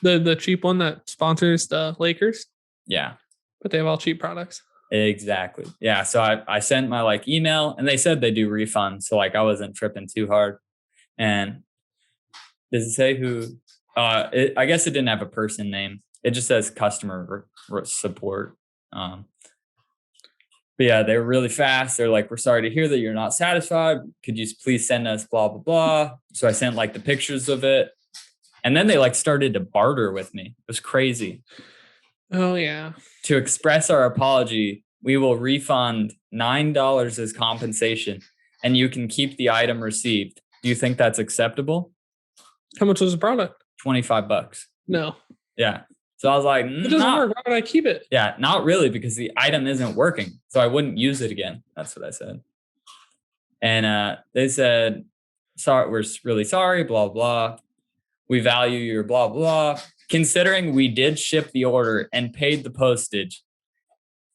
Speaker 2: Yeah.
Speaker 1: The cheap one that sponsors the Lakers.
Speaker 2: Yeah.
Speaker 1: But they have all cheap products.
Speaker 2: Exactly. Yeah. So I sent my like email and they said they do refunds. So like I wasn't tripping too hard. And does it say who? I guess it didn't have a person name. It just says customer support. But yeah, they were really fast. They're like, we're sorry to hear that you're not satisfied. Could you please send us blah, blah, blah. So I sent like the pictures of it. And then they like started to barter with me. It was crazy.
Speaker 1: Oh, yeah.
Speaker 2: To express our apology, we will refund $9 as compensation and you can keep the item received. Do you think that's acceptable?
Speaker 1: How much was the product?
Speaker 2: $25.
Speaker 1: No.
Speaker 2: Yeah. So I was like,
Speaker 1: it doesn't work. Why would I keep it?
Speaker 2: Yeah, not really, because the item isn't working. So I wouldn't use it again. That's what I said. And they said, sorry, we're really sorry, blah, blah. We value your blah, blah. Considering we did ship the order and paid the postage,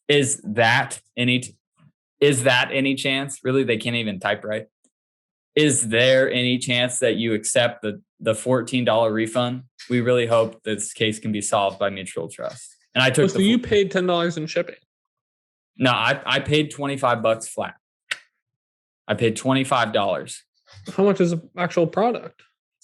Speaker 2: is that any chance? Really, they can't even type right. Is there any chance that you accept the $14 refund? We really hope this case can be solved by mutual trust. And I took.
Speaker 1: So you paid $10 in shipping?
Speaker 2: No, I paid $25 flat. I paid $25.
Speaker 1: How much is the actual product?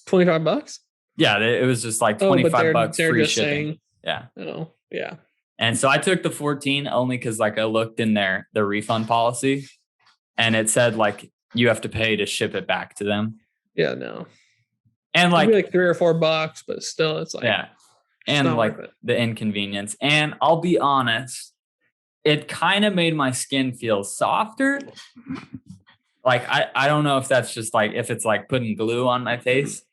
Speaker 1: $25?
Speaker 2: Yeah, it was just like $25 free shipping. Yeah.
Speaker 1: Oh, yeah.
Speaker 2: And so I took the 14 only because like I looked in the refund policy, and it said like you have to pay to ship it back to them.
Speaker 1: Yeah, no.
Speaker 2: And like
Speaker 1: $3 or $4, but still, it's like
Speaker 2: and like the inconvenience. And I'll be honest, it kind of made my skin feel softer. Like I don't know if that's just like if it's like putting glue on my face.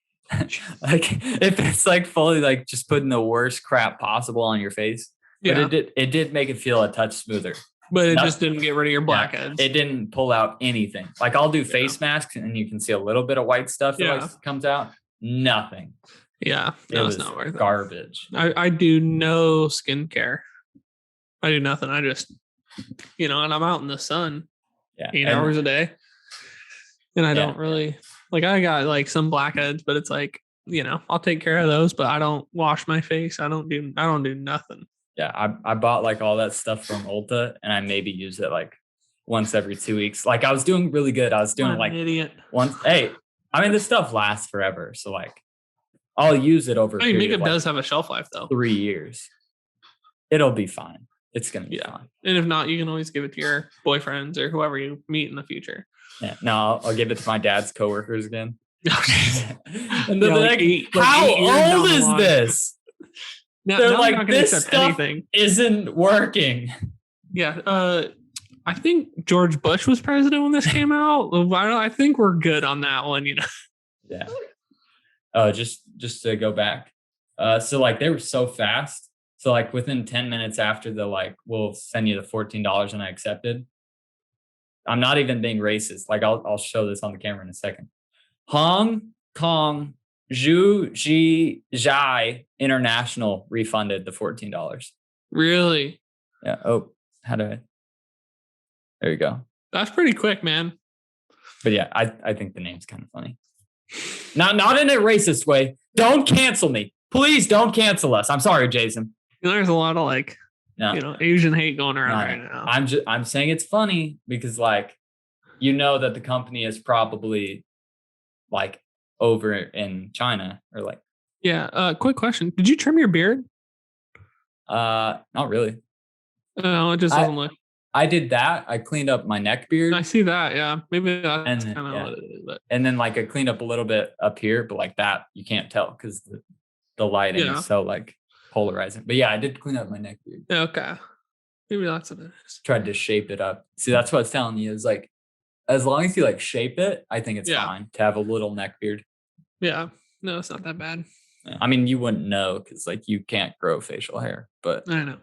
Speaker 2: Like if it's like fully like just putting the worst crap possible on your face. Yeah. But it did make it feel a touch smoother.
Speaker 1: But it just didn't get rid of your blackheads.
Speaker 2: It didn't pull out anything. Like I'll do face masks and you can see a little bit of white stuff that like comes out. Nothing.
Speaker 1: Yeah. No, it's not worth
Speaker 2: garbage.
Speaker 1: I do no skincare. I do nothing. I just, and I'm out in the sun 8 hours a day. And I don't really like, I got like some blackheads, but it's like, I'll take care of those, but I don't wash my face. I don't do nothing.
Speaker 2: Yeah. I bought like all that stuff from Ulta and I maybe use it like once every 2 weeks. Like I was doing really good. I was doing like
Speaker 1: idiot.
Speaker 2: once. Hey, I mean, this stuff lasts forever. So like I'll use it over.
Speaker 1: Makeup does have a shelf life though.
Speaker 2: 3 years. It'll be fine. It's going to be fine.
Speaker 1: And if not, you can always give it to your boyfriends or whoever you meet in the future.
Speaker 2: Yeah. No, I'll give it to my dad's coworkers again. And
Speaker 1: they're
Speaker 2: like, how old is this? They're like, this stuff isn't working.
Speaker 1: Yeah. I think George Bush was president when this came out. I think we're good on that one,
Speaker 2: Yeah. Oh, just to go back. So like they were so fast. So like within 10 minutes after we'll send you the $14 and I accepted. I'm not even being racist. Like I'll show this on the camera in a second. Hong Kong Zhu Ji Zhai International refunded the $14.
Speaker 1: Really?
Speaker 2: Yeah. Oh, there you go.
Speaker 1: That's pretty quick, man.
Speaker 2: But yeah, I think the name's kind of funny. Not in a racist way. Don't cancel me. Please don't cancel us. I'm sorry, Jason.
Speaker 1: There's a lot of Asian hate going around right now.
Speaker 2: I'm saying it's funny because that the company is probably like over in China or like.
Speaker 1: Yeah. Quick question. Did you trim your beard?
Speaker 2: Not really.
Speaker 1: No, it just doesn't look.
Speaker 2: I did that. I cleaned up my neck beard.
Speaker 1: I see that. Yeah. Maybe that's kind of what it is. But.
Speaker 2: And then I cleaned up a little bit up here, but like that you can't tell because the lighting is so like polarizing. But yeah, I did clean up my neck beard.
Speaker 1: Okay. Maybe that's what it is.
Speaker 2: Tried to shape it up. See, that's what I was telling you is like, as long as you shape it, I think it's fine to have a little neck beard.
Speaker 1: Yeah. No, it's not that bad.
Speaker 2: I mean, you wouldn't know because you can't grow facial hair, but
Speaker 1: I know.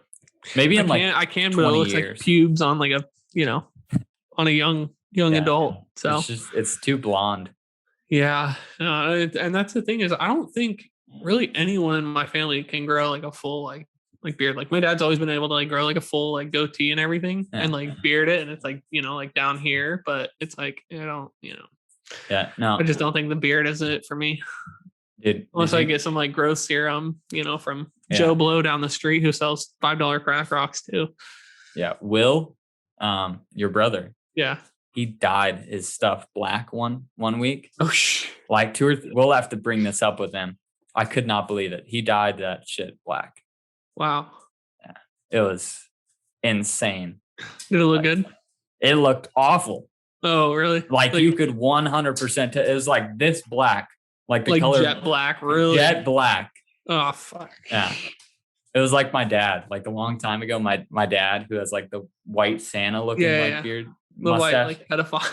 Speaker 2: Maybe
Speaker 1: I can, but it looks like pubes on on a young adult. So
Speaker 2: it's too blonde.
Speaker 1: Yeah. And that's the thing is I don't think really anyone in my family can grow a full beard. Like my dad's always been able to grow a full goatee and everything and beard it. And it's down here, but it's I don't.
Speaker 2: Yeah, no.
Speaker 1: I just don't think the beard is it for me. Unless I get some like growth serum, from Joe Blow down the street who sells $5 crack rocks too.
Speaker 2: Yeah. Will, your brother.
Speaker 1: Yeah.
Speaker 2: He dyed his stuff black one week.
Speaker 1: Oh,
Speaker 2: like we'll have to bring this up with him. I could not believe it. He dyed that shit black.
Speaker 1: Wow.
Speaker 2: Yeah. It was insane.
Speaker 1: Did it look good?
Speaker 2: It looked awful.
Speaker 1: Oh, really?
Speaker 2: Like you could 100%. It was like this black. Like the color.
Speaker 1: Jet black, really?
Speaker 2: Jet black.
Speaker 1: Oh, fuck.
Speaker 2: Yeah. It was like my dad. Like a long time ago, my dad, who has like the white Santa looking beard.
Speaker 1: The
Speaker 2: mustache.
Speaker 1: White, pedophile.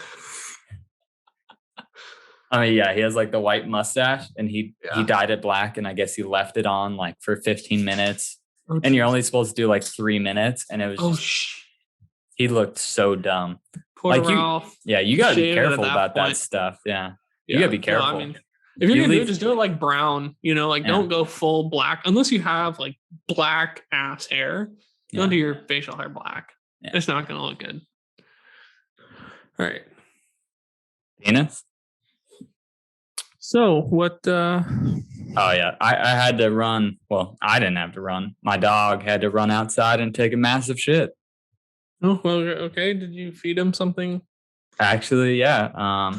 Speaker 2: I mean, yeah, he has like the white mustache and he dyed it black. And I guess he left it on like for 15 minutes. Oh, and you're only supposed to do like 3 minutes. And it was he looked so dumb.
Speaker 1: Poor Ralph.
Speaker 2: You got to be careful about that stuff. Yeah. You got to be careful.
Speaker 1: No, I mean, if you're going to do it, just do it like brown, don't go full black unless you have like black ass hair. Don't do your facial hair black. Yeah. It's not going to look good. All right.
Speaker 2: Penis?
Speaker 1: So what?
Speaker 2: Oh, yeah. I had to run. Well, I didn't have to run. My dog had to run outside and take a massive shit.
Speaker 1: Oh, well, okay. Did you feed him something?
Speaker 2: Actually, yeah.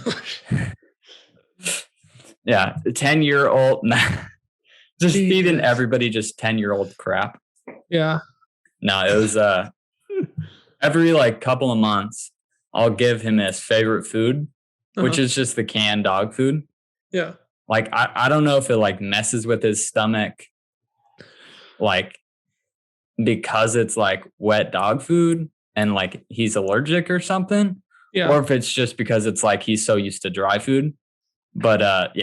Speaker 2: Yeah, 10-year-old. Just feeding everybody just 10-year-old crap.
Speaker 1: Yeah.
Speaker 2: No, it was every like couple of months, I'll give him his favorite food, which is just the canned dog food.
Speaker 1: Yeah.
Speaker 2: Like I don't know if it like messes with his stomach, like because it's like wet dog food and like he's allergic or something.
Speaker 1: Yeah.
Speaker 2: Or if it's just because it's like he's so used to dry food. But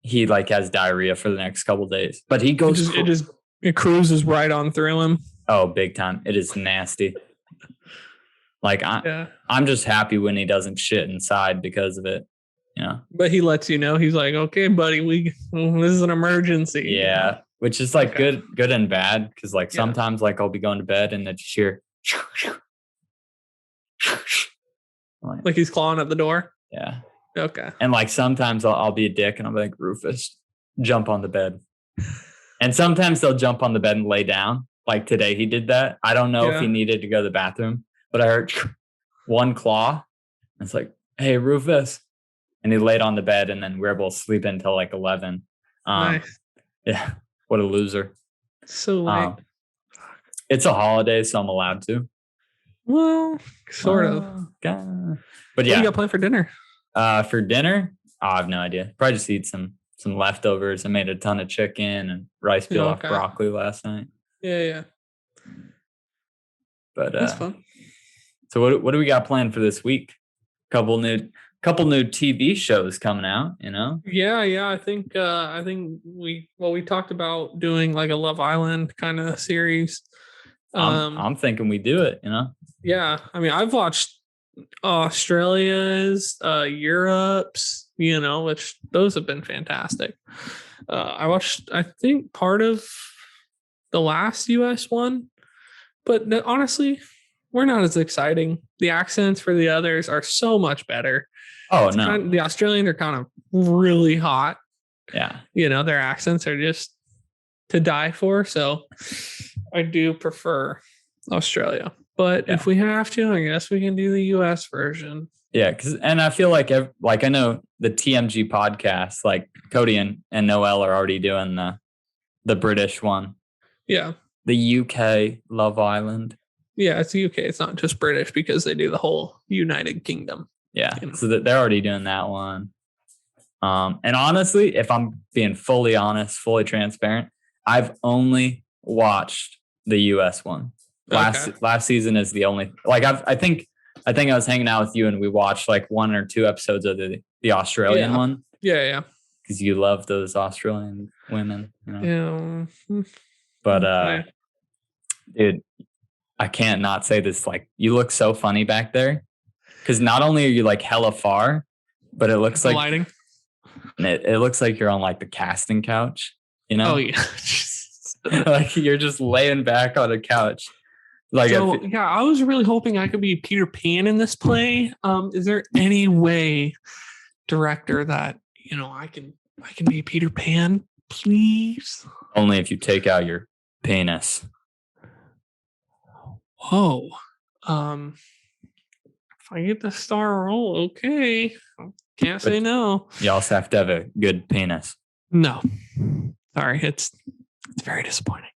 Speaker 2: he like has diarrhea for the next couple of days. But he goes
Speaker 1: it cruises right on through him.
Speaker 2: Oh, big time. It is nasty. Like I'm just happy when he doesn't shit inside because of it. Yeah.
Speaker 1: But he lets you know, he's like, okay, buddy, this is an emergency.
Speaker 2: Yeah. Which is like good and bad. Cause like sometimes like I'll be going to bed and then just hear
Speaker 1: like he's clawing at the door.
Speaker 2: Yeah.
Speaker 1: Okay.
Speaker 2: And like sometimes I'll be a dick and I'll be like, Rufus, jump on the bed. And sometimes they'll jump on the bed and lay down. Like today he did that. I don't know if he needed to go to the bathroom, but I heard one claw. It's like, hey, Rufus. And he laid on the bed and then we were able to sleep until like 11.
Speaker 1: Nice.
Speaker 2: Yeah. What a loser.
Speaker 1: So late.
Speaker 2: It's a holiday, so I'm allowed to.
Speaker 1: Well, sort of.
Speaker 2: God. But
Speaker 1: what do you got planned for dinner?
Speaker 2: For dinner, I have no idea. Probably just eat some leftovers. I made a ton of chicken and rice pilaf broccoli last night.
Speaker 1: Yeah.
Speaker 2: But
Speaker 1: that's fun.
Speaker 2: So what do we got planned for this week? Couple new TV shows coming out,
Speaker 1: Yeah. I think we talked about doing like a Love Island kind of series.
Speaker 2: I'm thinking we do it,
Speaker 1: Yeah. I mean, I've watched Australia's, Europe's, which those have been fantastic. I watched, I think, part of the last US one, but honestly, we're not as exciting. The accents for the others are so much better.
Speaker 2: Oh, no.
Speaker 1: The Australians are kind of really hot.
Speaker 2: Yeah.
Speaker 1: Their accents are just to die for. So I do prefer Australia. But if we have to, I guess we can do the US version.
Speaker 2: Yeah, and I feel like I know the TMG podcast, like Cody and Noel are already doing the British one.
Speaker 1: Yeah.
Speaker 2: The UK Love Island.
Speaker 1: Yeah, it's UK. It's not just British because they do the whole United Kingdom.
Speaker 2: Yeah, so they're already doing that one. And honestly, if I'm being fully honest, fully transparent, I've only watched the US one. Last season is the only I think I was hanging out with you and we watched like 1 or 2 episodes of the Australian one.
Speaker 1: Yeah.
Speaker 2: Because you love those Australian women.
Speaker 1: Yeah.
Speaker 2: But dude, I can't not say this. Like, you look so funny back there. Because not only are you like hella far, but it looks like
Speaker 1: lighting.
Speaker 2: It looks like you're on like the casting couch.
Speaker 1: Oh yeah.
Speaker 2: Like you're just laying back on a couch. Like
Speaker 1: I was really hoping I could be Peter Pan in this play. Is there any way director that, I can be Peter Pan, please.
Speaker 2: Only if you take out your penis.
Speaker 1: Whoa. If I get the star role, okay. Can't say no.
Speaker 2: You also have to have a good penis.
Speaker 1: No. Sorry, it's very disappointing.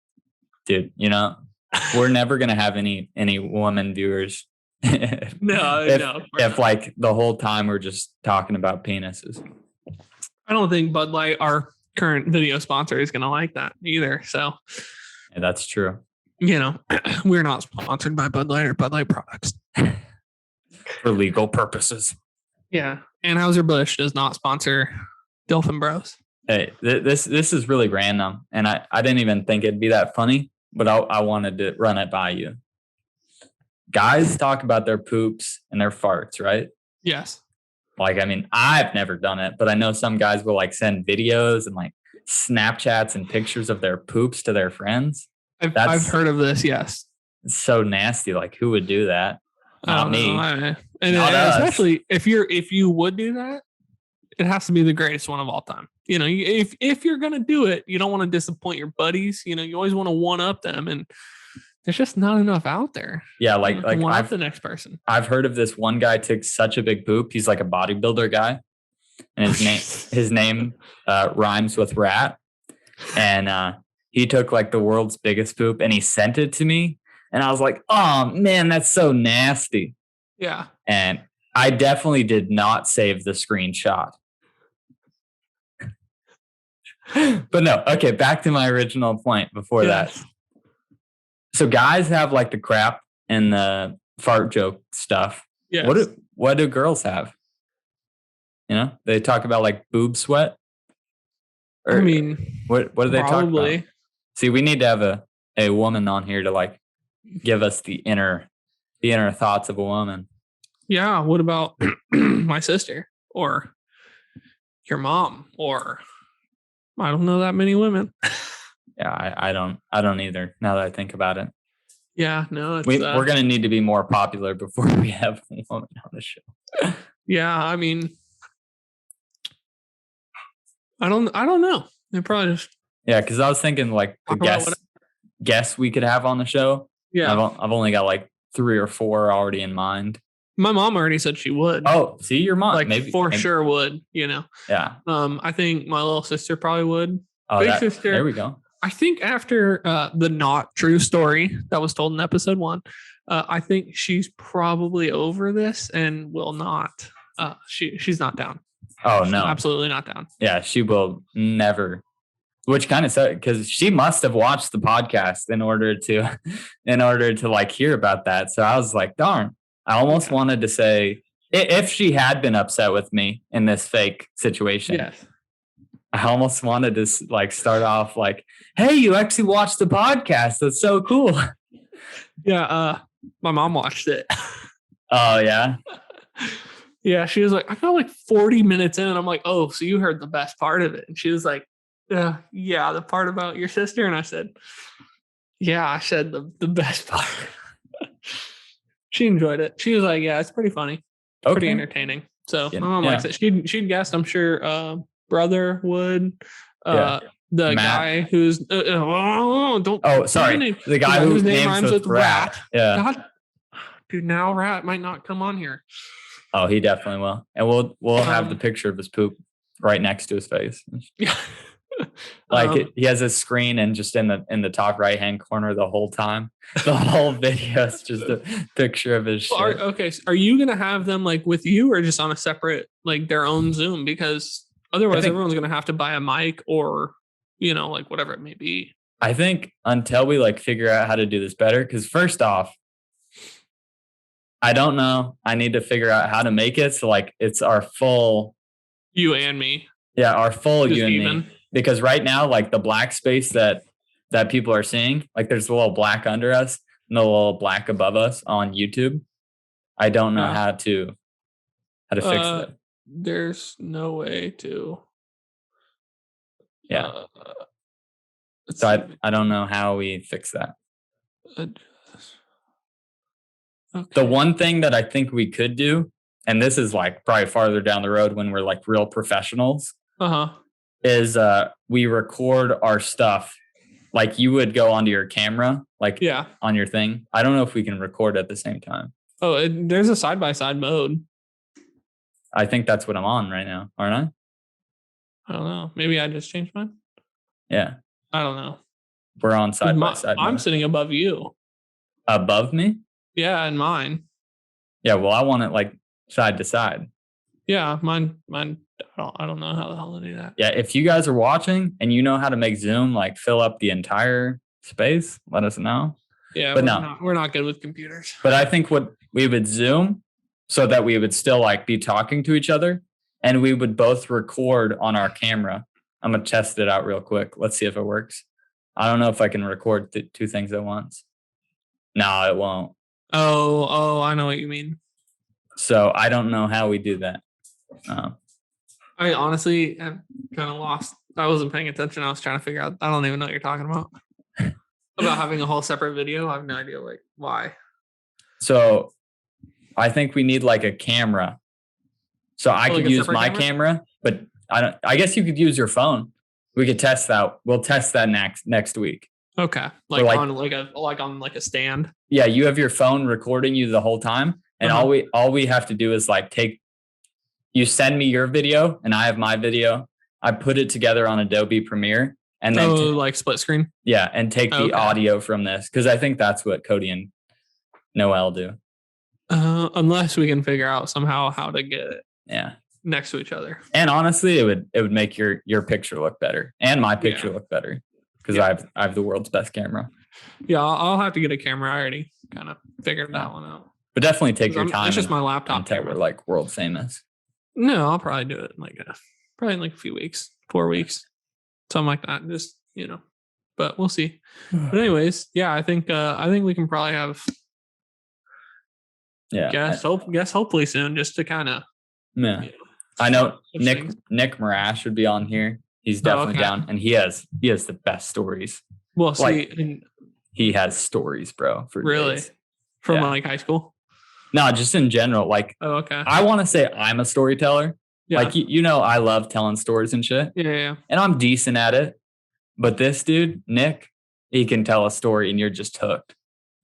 Speaker 2: Dude, we're never gonna have any woman viewers. If like the whole time we're just talking about penises.
Speaker 1: I don't think Bud Light, our current video sponsor, is gonna like that either. So
Speaker 2: yeah, that's true.
Speaker 1: We're not sponsored by Bud Light or Bud Light products
Speaker 2: for legal purposes.
Speaker 1: Yeah, Anheuser-Busch does not sponsor Dolphin Bros.
Speaker 2: Hey, this is really random, and I didn't even think it'd be that funny, but I wanted to run it by you. Guys talk about their poops and their farts, right?
Speaker 1: Yes.
Speaker 2: Like, I mean, I've never done it, but I know some guys will like send videos and like Snapchats and pictures of their poops to their friends.
Speaker 1: I've heard of this. Yes.
Speaker 2: It's so nasty. Like, who would do that? Not me.
Speaker 1: And especially if you would do that, it has to be the greatest one of all time. If you're gonna do it, you don't want to disappoint your buddies. You always want to one up them, and there's just not enough out there.
Speaker 2: Yeah, like
Speaker 1: one up the next person.
Speaker 2: I've heard of this one guy took such a big poop. He's like a bodybuilder guy, and his name rhymes with rat. And he took like the world's biggest poop, and he sent it to me. And I was like, oh, man, that's so nasty.
Speaker 1: Yeah.
Speaker 2: And I definitely did not save the screenshot. But no, okay, back to my original point before that. So guys have like the crap and the fart joke stuff.
Speaker 1: Yes.
Speaker 2: What do girls have? They talk about like boob sweat. Or, what do they talk about? See, we need to have a woman on here to like give us the inner thoughts of a woman.
Speaker 1: Yeah. What about my sister or your mom? Or I don't know that many women.
Speaker 2: Yeah, I don't either. Now that I think about it.
Speaker 1: Yeah, no,
Speaker 2: we're gonna need to be more popular before we have a woman on the show.
Speaker 1: Yeah, I mean, I don't know. They probably just
Speaker 2: because I was thinking like the guests we could have on the show.
Speaker 1: Yeah,
Speaker 2: I've only got like 3 or 4 already in mind.
Speaker 1: My mom already said she would.
Speaker 2: Oh, see, your mom
Speaker 1: like maybe sure would.
Speaker 2: Yeah.
Speaker 1: I think my little sister probably would.
Speaker 2: Oh, big sister. There we go.
Speaker 1: I think after the not true story that was told in episode 1, I think she's probably over this and will not. She's not down.
Speaker 2: Oh no,
Speaker 1: absolutely not down.
Speaker 2: Yeah, she will never. Which kind of sad because she must have watched the podcast in order to like hear about that. So I was like, darn. I almost wanted to say if she had been upset with me in this fake situation.
Speaker 1: Yes.
Speaker 2: I almost wanted to like start off like, hey, you actually watched the podcast. That's so cool.
Speaker 1: Yeah. My mom watched it.
Speaker 2: Oh, yeah.
Speaker 1: Yeah. She was like, I got like 40 minutes in. And I'm like, oh, so you heard the best part of it. And she was like, yeah, the part about your sister. And I said, yeah, I said the best part. She enjoyed it. She was like, yeah, it's pretty funny. Pretty entertaining. So my mom likes it. She'd guessed, I'm sure, brother would. The Matt. Guy who's don't.
Speaker 2: Oh, sorry. The guy whose name rhymes with rat. Yeah.
Speaker 1: God, dude, now Rat might not come on here.
Speaker 2: Oh, he definitely will. And we'll have the picture of his poop right next to his face.
Speaker 1: Yeah.
Speaker 2: Like he has a screen and just in the top right hand corner the whole time. The whole video is just a picture of his shit.
Speaker 1: Okay, so are you gonna have them like with you or just on a separate like their own Zoom? Because otherwise everyone's gonna have to buy a mic or like whatever it may be.
Speaker 2: I think until we like figure out how to do this better, because first off, I don't know. I need to figure out how to make it so like it's our full
Speaker 1: you and me.
Speaker 2: Yeah, our full
Speaker 1: just
Speaker 2: you and
Speaker 1: even.
Speaker 2: me. Because right now, like the black space that people are seeing, like there's a little black under us and a little black above us on YouTube. I don't know how to fix that.
Speaker 1: There's no way to.
Speaker 2: Yeah. So I don't know how we fix that. Okay. The one thing that I think we could do and this is like probably farther down the road when we're like real professionals, is we record our stuff. Like you would go onto your camera, like on your thing. I don't know if we can record at the same time.
Speaker 1: Oh, there's a side-by-side mode.
Speaker 2: I think that's what I'm on right now, aren't
Speaker 1: I? I don't know. Maybe I just changed mine.
Speaker 2: Yeah.
Speaker 1: I don't know.
Speaker 2: We're on side-by-side.
Speaker 1: I'm sitting above you.
Speaker 2: Above me?
Speaker 1: Yeah, and mine.
Speaker 2: Yeah, well, I want it like side to side.
Speaker 1: Yeah, mine. I don't know how the hell to do that.
Speaker 2: Yeah, if you guys are watching and you know how to make Zoom like fill up the entire space, let us know.
Speaker 1: Yeah, but we're not good with computers.
Speaker 2: But I think what we would Zoom so that we would still like be talking to each other, and we would both record on our camera. I'm gonna test it out real quick. Let's see if it works. I don't know if I can record two things at once. No, it won't.
Speaker 1: Oh, I know what you mean.
Speaker 2: So I don't know how we do that.
Speaker 1: I mean, honestly, I'm kind of lost. I wasn't paying attention. I was trying to figure out. I don't even know what you're talking about. About having a whole separate video. I have no idea like why.
Speaker 2: So I think we need like a camera. So I could use my camera, but I guess you could use your phone. We could test that. We'll test that next week.
Speaker 1: Okay. Like on like a stand.
Speaker 2: Yeah, you have your phone recording you the whole time. And all we have to do is like you send me your video and I have my video. I put it together on Adobe Premiere and then
Speaker 1: like split screen.
Speaker 2: Yeah, and take the audio from this because I think that's what Cody and Noel do.
Speaker 1: Unless we can figure out somehow how to get it next to each other.
Speaker 2: And honestly, it would make your picture look better and my picture look better because I have the world's best camera.
Speaker 1: Yeah, I'll have to get a camera. I already kind of figured that one out.
Speaker 2: But definitely take your time.
Speaker 1: It's just my laptop
Speaker 2: until we're like world famous.
Speaker 1: No, I'll probably do it probably in like a few weeks, 4 weeks, something like that. Just but we'll see. But anyways, I think we can probably have.
Speaker 2: Yeah.
Speaker 1: Guess hopefully soon, just to kind of.
Speaker 2: Yeah. I know Nick Marash should be on here. He's definitely down, and he has the best stories.
Speaker 1: Well,
Speaker 2: he has stories, bro. For days.
Speaker 1: From like high school.
Speaker 2: No, just in general. Like, I want to say I'm a storyteller. Yeah. Like, I love telling stories and shit.
Speaker 1: Yeah.
Speaker 2: And I'm decent at it. But this dude, Nick, he can tell a story and you're just hooked.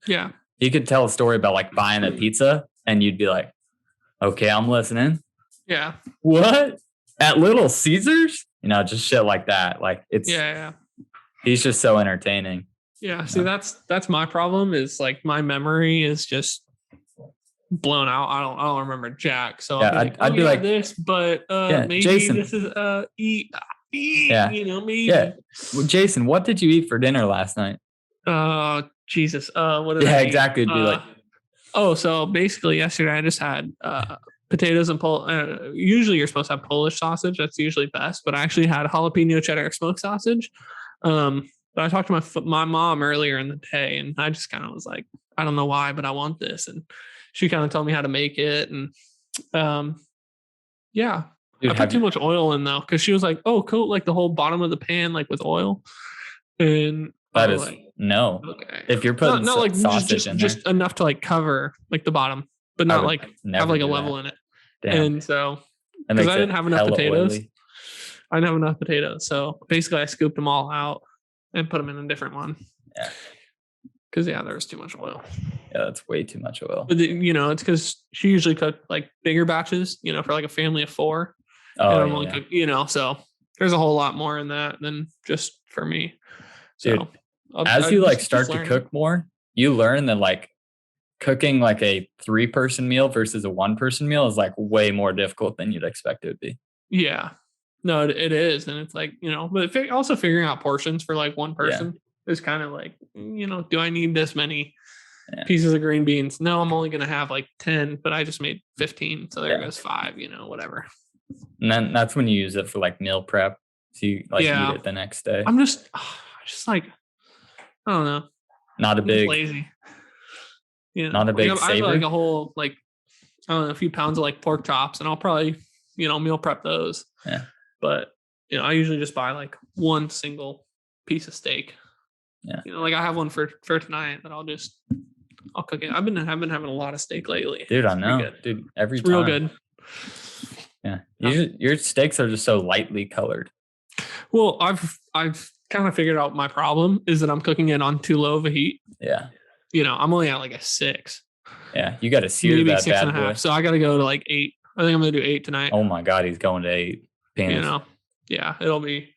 Speaker 1: Yeah.
Speaker 2: He could tell a story about like buying a pizza and you'd be like, okay, I'm listening.
Speaker 1: Yeah.
Speaker 2: What? At Little Caesars? Just shit like that. Like it's he's just so entertaining.
Speaker 1: Yeah. See, that's my problem is like my memory is just blown out. I don't remember jack. So I'd be like this, but maybe Jason, this is eat. Maybe.
Speaker 2: Yeah. Well, Jason, what did you eat for dinner last night?
Speaker 1: Jesus. What did I eat?
Speaker 2: Exactly. It'd be like.
Speaker 1: So basically yesterday I just had potatoes and usually you're supposed to have Polish sausage. That's usually best, but I actually had jalapeno cheddar smoked sausage. But I talked to my mom earlier in the day, and I just kind of was like, I don't know why, but I want this, and she kind of told me how to make it, and Dude, I put too much oil in though, because she was like, "Oh, coat like the whole bottom of the pan like with oil," and
Speaker 2: that is like, no. Okay. If you're putting not like sausage in there,
Speaker 1: just enough to like cover like the bottom, but not like have like a level in it. Damn. And so because I didn't have enough potatoes, I didn't have enough potatoes, so basically I scooped them all out and put them in a different one.
Speaker 2: Yeah.
Speaker 1: Because there was too much oil.
Speaker 2: Yeah, that's way too much oil.
Speaker 1: But it's because she usually cooked like bigger batches, for like a family of 4.
Speaker 2: Oh,
Speaker 1: so there's a whole lot more in that than just for me. So
Speaker 2: dude, as you like start to cook more, you learn that like cooking like a 3-person meal versus a 1-person meal is like way more difficult than you'd expect it would be.
Speaker 1: Yeah, no, it is. And it's like, but also figuring out portions for like one person is kind of like, do I need this many pieces of green beans? No, I'm only going to have like 10, but I just made 15. So there goes 5, whatever.
Speaker 2: And then that's when you use it for like meal prep. So you like eat it the next day.
Speaker 1: I'm just like, I don't know.
Speaker 2: Not a big
Speaker 1: lazy.
Speaker 2: Not a big saver.
Speaker 1: I have like a whole like, I don't know, a few pounds of like pork chops, and I'll probably, meal prep those.
Speaker 2: Yeah.
Speaker 1: But, I usually just buy like one single piece of steak.
Speaker 2: Yeah.
Speaker 1: Like I have one for tonight that I'll just I'll cook it. I've been having a lot of steak lately.
Speaker 2: Dude, I know. Dude, every
Speaker 1: it's
Speaker 2: time.
Speaker 1: real good.
Speaker 2: Yeah. Your steaks are just so lightly colored.
Speaker 1: Well, I've kind of figured out my problem is that I'm cooking it on too low of a heat.
Speaker 2: Yeah.
Speaker 1: I'm only at like a 6.
Speaker 2: Yeah. You got to sear
Speaker 1: maybe
Speaker 2: that
Speaker 1: 6.5.
Speaker 2: boy.
Speaker 1: So I got to go to like 8. I think I'm going to do 8 tonight.
Speaker 2: Oh my God. He's going to 8. Penis.
Speaker 1: Yeah, it'll be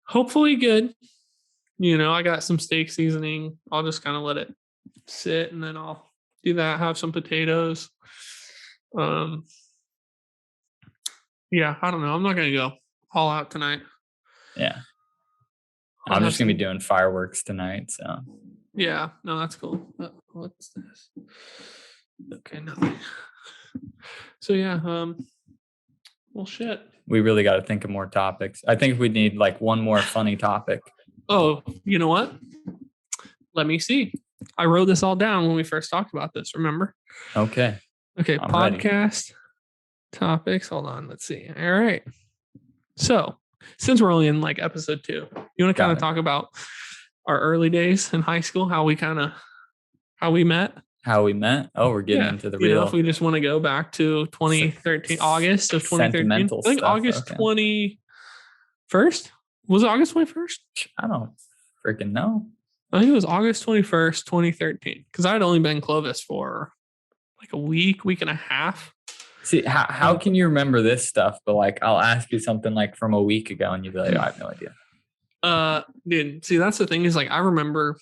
Speaker 1: hopefully good. I got some steak seasoning. I'll just kind of let it sit and then I'll do that. Have some potatoes. Yeah, I don't know. I'm not going to go all out tonight.
Speaker 2: Yeah. I'm just going to be doing fireworks tonight. So,
Speaker 1: yeah, no, that's cool. What's this? Okay, nothing. So, yeah, well, shit.
Speaker 2: We really got to think of more topics. I think we need like one more funny topic.
Speaker 1: Oh, you know what? Let me see. I wrote this all down when we first talked about this, remember?
Speaker 2: Okay.
Speaker 1: I'm podcast ready. Topics. Hold on. Let's see. All right. So, since we're only in like episode 2, you want to kind of talk about our early days in high school, how we met? How we met?
Speaker 2: Oh, we're getting into the real.
Speaker 1: If we just want to go back to 2013, August of 2013. I think stuff. August 21st. Was it August 21st?
Speaker 2: I don't freaking know.
Speaker 1: I think it was August 21st, 2013. Because I had only been in Clovis for like a week and a half.
Speaker 2: See, how can you remember this stuff? But like, I'll ask you something like from a week ago and you'd be like, I have no idea.
Speaker 1: Dude, see, that's the thing is like, I remember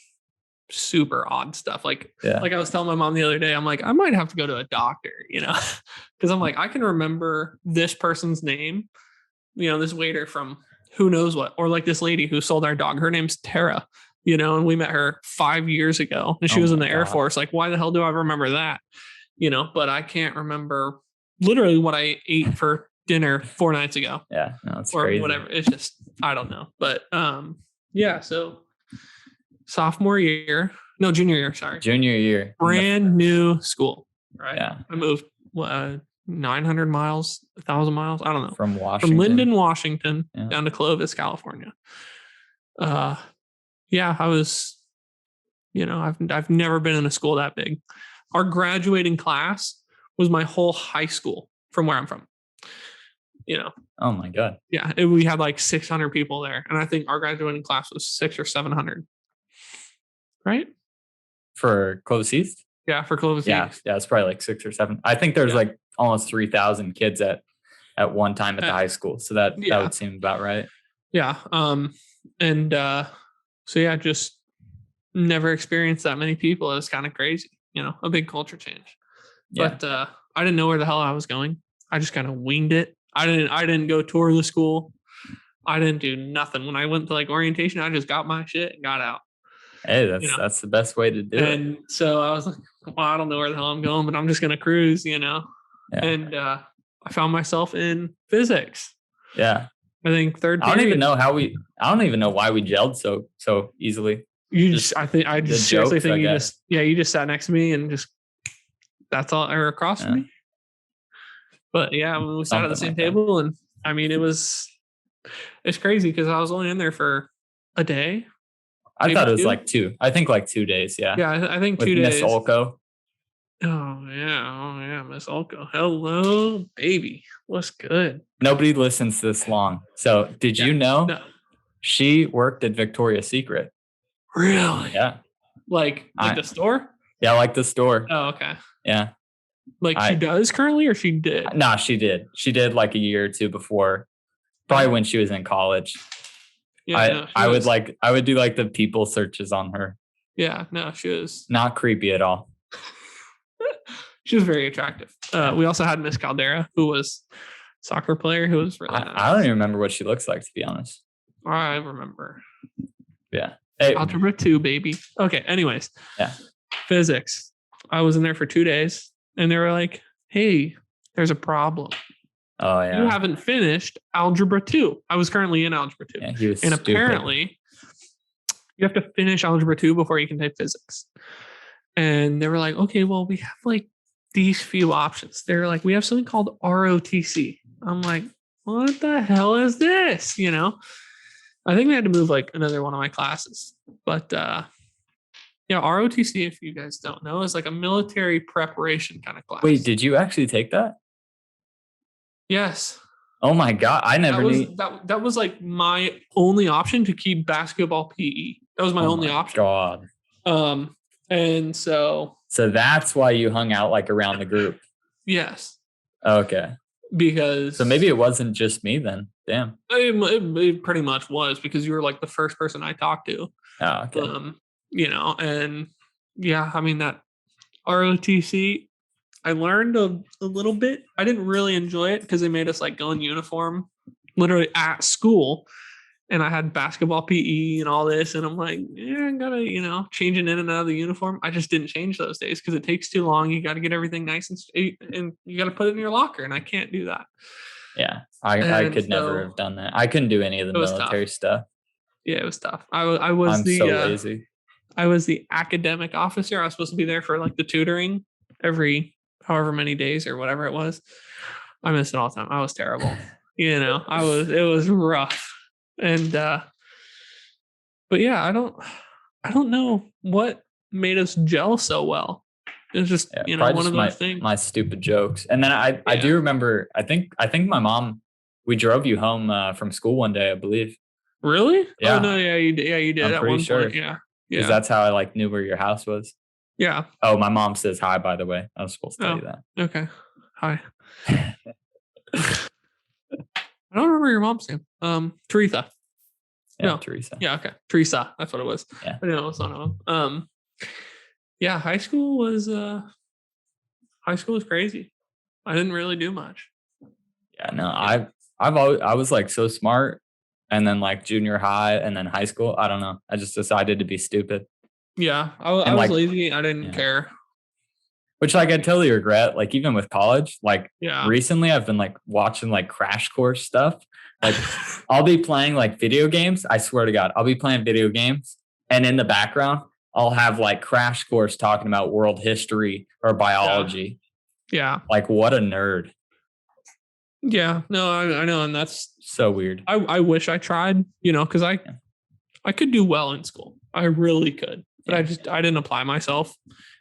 Speaker 1: super odd stuff. Like I was telling my mom the other day, I'm like, I might have to go to a doctor, because I'm like, I can remember this person's name, this waiter from who knows what, or like this lady who sold our dog. Her name's Tara, and we met her 5 years ago and she was in the Air Force. Like, why the hell do I remember that? But I can't remember literally what I ate for dinner 4 nights ago.
Speaker 2: Yeah, no, it's
Speaker 1: or
Speaker 2: crazy.
Speaker 1: Whatever. It's just, I don't know. But yeah, so junior year, sorry.
Speaker 2: Junior year.
Speaker 1: Brand new school, right?
Speaker 2: Yeah.
Speaker 1: I moved 900 miles, 1,000 miles, I don't know.
Speaker 2: From Washington.
Speaker 1: From Linden, Washington down to Clovis, California. Yeah, I was, I've never been in a school that big. Our graduating class was my whole high school from where I'm from.
Speaker 2: Oh my God.
Speaker 1: Yeah, we had like 600 people there, and I think our graduating class was 600 or 700. Right?
Speaker 2: For Clovis East?
Speaker 1: Yeah, for Clovis East.
Speaker 2: Yeah, it's probably like 6 or 7. I think there's like almost 3,000 kids at one time at the high school. So that would seem about right.
Speaker 1: Yeah. So yeah, just never experienced that many people. It was kind of crazy, a big culture change. Yeah. But I didn't know where the hell I was going. I just kind of winged it. I didn't go tour the school. I didn't do nothing. When I went to like orientation, I just got my shit and got out.
Speaker 2: Hey, that's the best way to do it.
Speaker 1: And so I was like, well, I don't know where the hell I'm going, but I'm just going to cruise, Yeah. And I found myself in physics.
Speaker 2: Yeah.
Speaker 1: I think third
Speaker 2: period. I don't even know why we gelled so easily.
Speaker 1: I seriously think you just sat next to me and just, that's all, or across from me. But yeah, we sat at the same table and I mean, it's crazy because I was only in there for a day.
Speaker 2: I thought it was like 2. I think like 2 days. Yeah.
Speaker 1: Yeah. I think
Speaker 2: with
Speaker 1: 2 days.
Speaker 2: Miss Olko.
Speaker 1: Oh yeah. Miss Olko. Hello, baby. What's good?
Speaker 2: Nobody listens this long. So did you know she worked at Victoria's Secret?
Speaker 1: Really?
Speaker 2: Yeah.
Speaker 1: Like the store?
Speaker 2: Yeah. Like the store.
Speaker 1: Oh, okay.
Speaker 2: Yeah.
Speaker 1: Like she does currently or she did?
Speaker 2: Nah, she did. She did like a year or 2 before, probably when she was in college. Yeah, I would do like the people searches on her.
Speaker 1: Yeah, no, she was
Speaker 2: not creepy at all.
Speaker 1: She was very attractive. We also had Miss Caldera, who was a soccer player, who was really nice.
Speaker 2: I don't even remember what she looks like, to be honest.
Speaker 1: I remember.
Speaker 2: Yeah.
Speaker 1: Hey. Algebra 2, baby. Okay, anyways.
Speaker 2: Yeah.
Speaker 1: Physics. I was in there for 2 days, and they were like, hey, there's a problem.
Speaker 2: Oh, yeah.
Speaker 1: You haven't finished Algebra 2. I was currently in Algebra 2.
Speaker 2: Yeah, he was
Speaker 1: and stupid. Apparently, you have to finish Algebra 2 before you can take physics. And they were like, okay, well, we have like these few options. They're like, we have something called ROTC. I'm like, what the hell is this? I think they had to move like another one of my classes. But Yeah, ROTC, if you guys don't know, is like a military preparation kind of class.
Speaker 2: Wait, did you actually take that?
Speaker 1: Yes.
Speaker 2: Oh my God, I never knew.
Speaker 1: That was like my only option to keep basketball PE. That was my only option.
Speaker 2: God.
Speaker 1: And so
Speaker 2: that's why you hung out like around the group.
Speaker 1: Yes.
Speaker 2: Okay.
Speaker 1: Because
Speaker 2: so maybe it wasn't just me then. Damn.
Speaker 1: It pretty much was, because you were like the first person I talked to.
Speaker 2: Oh, okay.
Speaker 1: You know, and yeah, I mean, that ROTC, I learned a little bit. I didn't really enjoy it because they made us like go in uniform literally at school. And I had basketball PE and all this. And I'm like, yeah, I gotta, changing in and out of the uniform. I just didn't change those days because it takes too long. You got to get everything nice and you got to put it in your locker. And I can't do that.
Speaker 2: Yeah. I could never have done that. I couldn't do any of the military stuff.
Speaker 1: Yeah, it was tough. I'm so
Speaker 2: lazy.
Speaker 1: I was the academic officer. I was supposed to be there for like the tutoring every however many days or whatever it was. I missed it all the time. I was terrible. It was rough. And but yeah, I don't know what made us gel so well. It was just one of those things.
Speaker 2: My stupid jokes. And then I do remember, I think my mom, we drove you home from school one day, I believe.
Speaker 1: Really?
Speaker 2: Yeah.
Speaker 1: Oh no, yeah, you did. Yeah, you did.
Speaker 2: I'm pretty sure.
Speaker 1: Point. Yeah.
Speaker 2: Because that's how I like knew where your house was.
Speaker 1: Yeah.
Speaker 2: Oh, my mom says hi, by the way. I was supposed to tell you that.
Speaker 1: Okay. Hi. I don't remember your mom's name. Teresa.
Speaker 2: Yeah,
Speaker 1: no.
Speaker 2: Teresa.
Speaker 1: Yeah, okay. Teresa. That's what it was.
Speaker 2: Yeah.
Speaker 1: I didn't know it was one of them. Yeah, high school was crazy. I didn't really do much.
Speaker 2: Yeah, no, I was like so smart. And then like junior high and then high school, I don't know. I just decided to be stupid.
Speaker 1: Yeah, I was lazy. I didn't care.
Speaker 2: Which like I totally regret. Like even with college, like
Speaker 1: yeah.
Speaker 2: Recently I've been like watching like Crash Course stuff. Like I'll be playing like video games. I swear to God, I'll be playing video games. And in the background, I'll have like Crash Course talking about world history or biology.
Speaker 1: Yeah.
Speaker 2: Like what a nerd.
Speaker 1: Yeah, no, I know. And that's
Speaker 2: so weird.
Speaker 1: I wish I tried, because I could do well in school. I really could, but I didn't apply myself.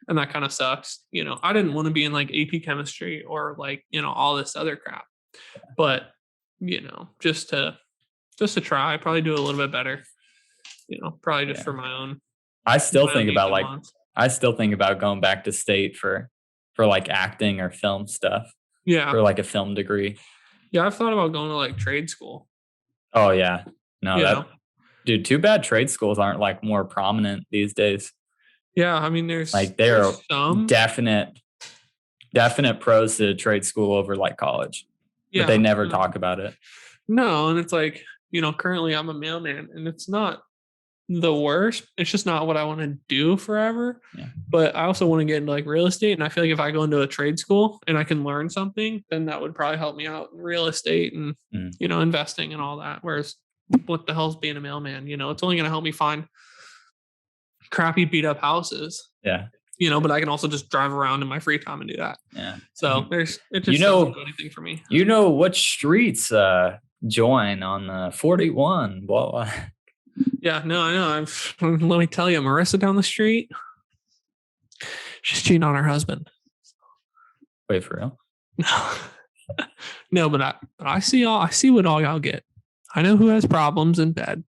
Speaker 1: And that kind of sucks. I didn't want to be in like AP chemistry or like, all this other crap, but, just to try, probably do a little bit better, probably just for my own.
Speaker 2: I still think about going back to state for like acting or film stuff.
Speaker 1: Yeah.
Speaker 2: For like a film degree.
Speaker 1: Yeah, I've thought about going to like trade school.
Speaker 2: Oh yeah. No, dude, too bad trade schools aren't like more prominent these days.
Speaker 1: Yeah, I mean there's
Speaker 2: some definite pros to trade school over like college. Yeah. But they never talk about it.
Speaker 1: No, and it's like, currently I'm a mailman and it's not the worst. It's just not what I want to do forever.
Speaker 2: Yeah.
Speaker 1: But I also want to get into like real estate. And I feel like if I go into a trade school and I can learn something, then that would probably help me out in real estate and, investing and all that. Whereas what the hell's being a mailman? It's only going to help me find crappy beat up houses.
Speaker 2: Yeah.
Speaker 1: But I can also just drive around in my free time and do that.
Speaker 2: Yeah.
Speaker 1: So it just doesn't do anything for me.
Speaker 2: What streets join on the 41? Blah.
Speaker 1: Yeah, no, I know. Let me tell you, Marissa down the street, she's cheating on her husband.
Speaker 2: Wait, for real?
Speaker 1: No, but I see what all y'all get. I know who has problems in bed.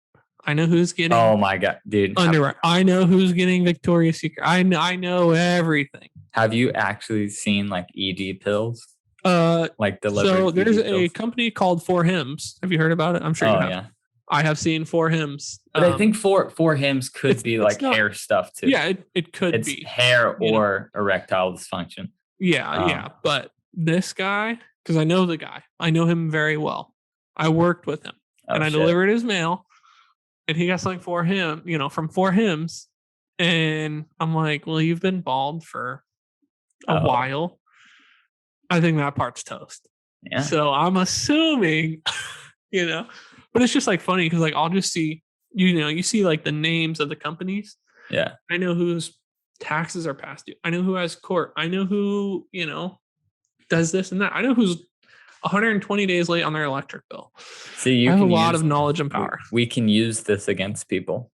Speaker 1: I know who's getting.
Speaker 2: Oh my God, dude!
Speaker 1: Underwear. I know who's getting Victoria's Secret. I know everything.
Speaker 2: Have you actually seen like ED pills? Like delivered.
Speaker 1: So there's a company called 4Hims. Have you heard about it? I'm sure you have. Yeah. I have seen 4Hims.
Speaker 2: But I think 4Hims could be like not, hair stuff too.
Speaker 1: Yeah, it could
Speaker 2: it's
Speaker 1: be.
Speaker 2: Hair or erectile dysfunction.
Speaker 1: Yeah. But this guy, because I know the guy. I know him very well. I worked with him. And I delivered his mail. And he got something for him, from 4Hims. And I'm like, well, you've been bald for a while. I think that part's toast.
Speaker 2: Yeah.
Speaker 1: So I'm assuming, but it's just like funny because like I'll just see, you see like the names of the companies.
Speaker 2: Yeah.
Speaker 1: I know whose taxes are past due. I know who has court. I know who, does this and that. I know who's 120 days late on their electric bill.
Speaker 2: See,
Speaker 1: I have a lot of knowledge and power.
Speaker 2: We can use this against people.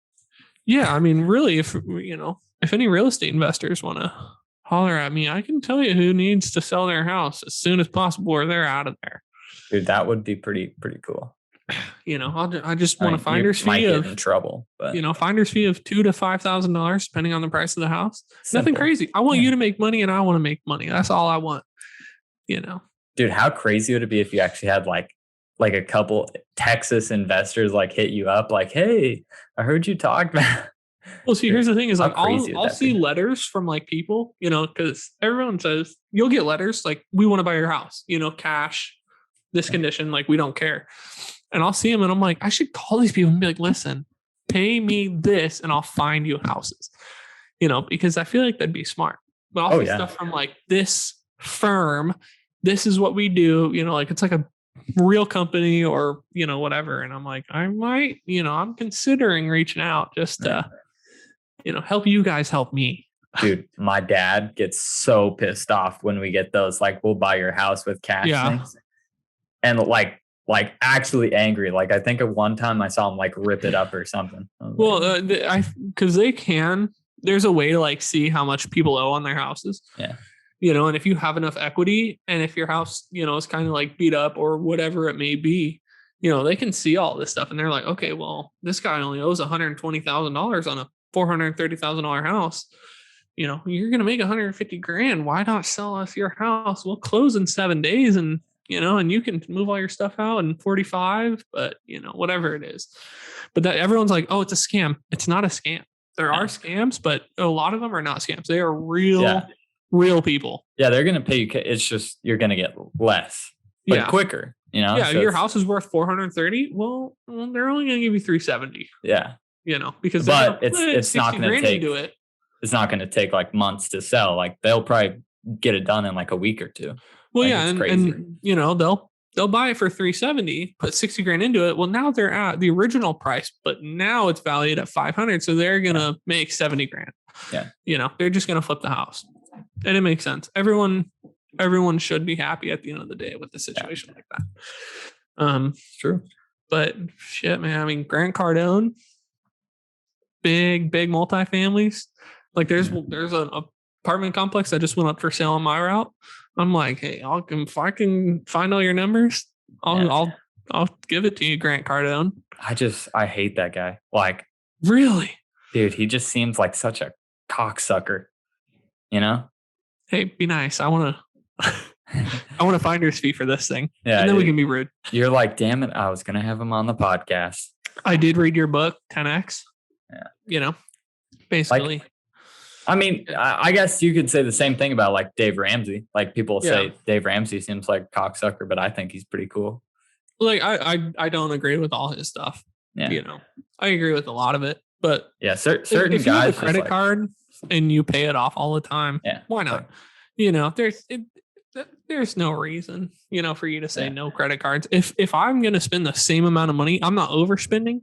Speaker 1: Yeah. I mean, really, if, if any real estate investors want to holler at me, I can tell you who needs to sell their house as soon as possible or they're out of there.
Speaker 2: Dude, that would be pretty cool.
Speaker 1: I just want a finder's fee of
Speaker 2: in trouble, but
Speaker 1: finder's fee of $2,000 to $5,000 depending on the price of the house. Simple. Nothing crazy. I want you to make money and I want to make money. That's all I want.
Speaker 2: Dude, how crazy would it be if you actually had like a couple Texas investors like hit you up like, hey, I heard you talk about.
Speaker 1: Well, see, here's the thing is like I'll see letters from like people, because everyone says you'll get letters like we want to buy your house, cash, this condition, like we don't care. And I'll see them and I'm like, I should call these people and be like, listen, pay me this and I'll find you houses, because I feel like that'd be smart. But I'll see stuff from like this firm. This is what we do, like it's like a real company or, whatever. And I'm like, I might, I'm considering reaching out just to, help you guys help me.
Speaker 2: Dude, my dad gets so pissed off when we get those, like, we'll buy your house with cash things. And like actually angry. Like I think at one time I saw him like rip it up or something.
Speaker 1: Well, because there's a way to like see how much people owe on their houses.
Speaker 2: Yeah.
Speaker 1: And if you have enough equity and if your house, is kind of like beat up or whatever it may be, they can see all this stuff and they're like, okay, well, this guy only owes $120,000 on a $430,000 house. You're going to make $150,000. Why not sell us your house? We'll close in 7 days and you can move all your stuff out in 45, but whatever it is. But that everyone's like, oh, it's a scam. It's not a scam. There are scams, but a lot of them are not scams. They are real people.
Speaker 2: Yeah, they're going to pay you. It's just, you're going to get less, but quicker,
Speaker 1: Yeah, so your house is worth 430. Well, they're only going to give you 370.
Speaker 2: Yeah.
Speaker 1: Because
Speaker 2: it's not going to take, it's not going to take like months to sell. Like they'll probably get it done in like a week or two.
Speaker 1: Well, like, and they'll buy it for 370, put 60 grand into it. Well, now they're at the original price, but now it's valued at 500. So they're going to make 70 grand.
Speaker 2: Yeah.
Speaker 1: They're just going to flip the house. And it makes sense. Everyone should be happy at the end of the day with a situation like that.
Speaker 2: It's true.
Speaker 1: But shit, man. I mean, Grant Cardone, big multifamilies. Like there's an apartment complex that just went up for sale on my route. I'm like, hey, if I can find all your numbers, I'll give it to you, Grant Cardone.
Speaker 2: I hate that guy. Like,
Speaker 1: really,
Speaker 2: dude, he just seems like such a cocksucker.
Speaker 1: Hey, be nice. I want a finder's fee for this thing.
Speaker 2: Yeah,
Speaker 1: and then we can be rude.
Speaker 2: You're like, damn it, I was gonna have him on the podcast.
Speaker 1: I did read your book, 10X.
Speaker 2: Yeah,
Speaker 1: basically.
Speaker 2: Like, I mean, I guess you could say the same thing about like Dave Ramsey. Like people say Dave Ramsey seems like a cocksucker, but I think he's pretty cool.
Speaker 1: Like I don't agree with all his stuff. Yeah. I agree with a lot of it, but
Speaker 2: certain
Speaker 1: if
Speaker 2: guys
Speaker 1: you have a credit card and you pay it off all the time, why not? There's no reason, for you to say no credit cards. If I'm going to spend the same amount of money, I'm not overspending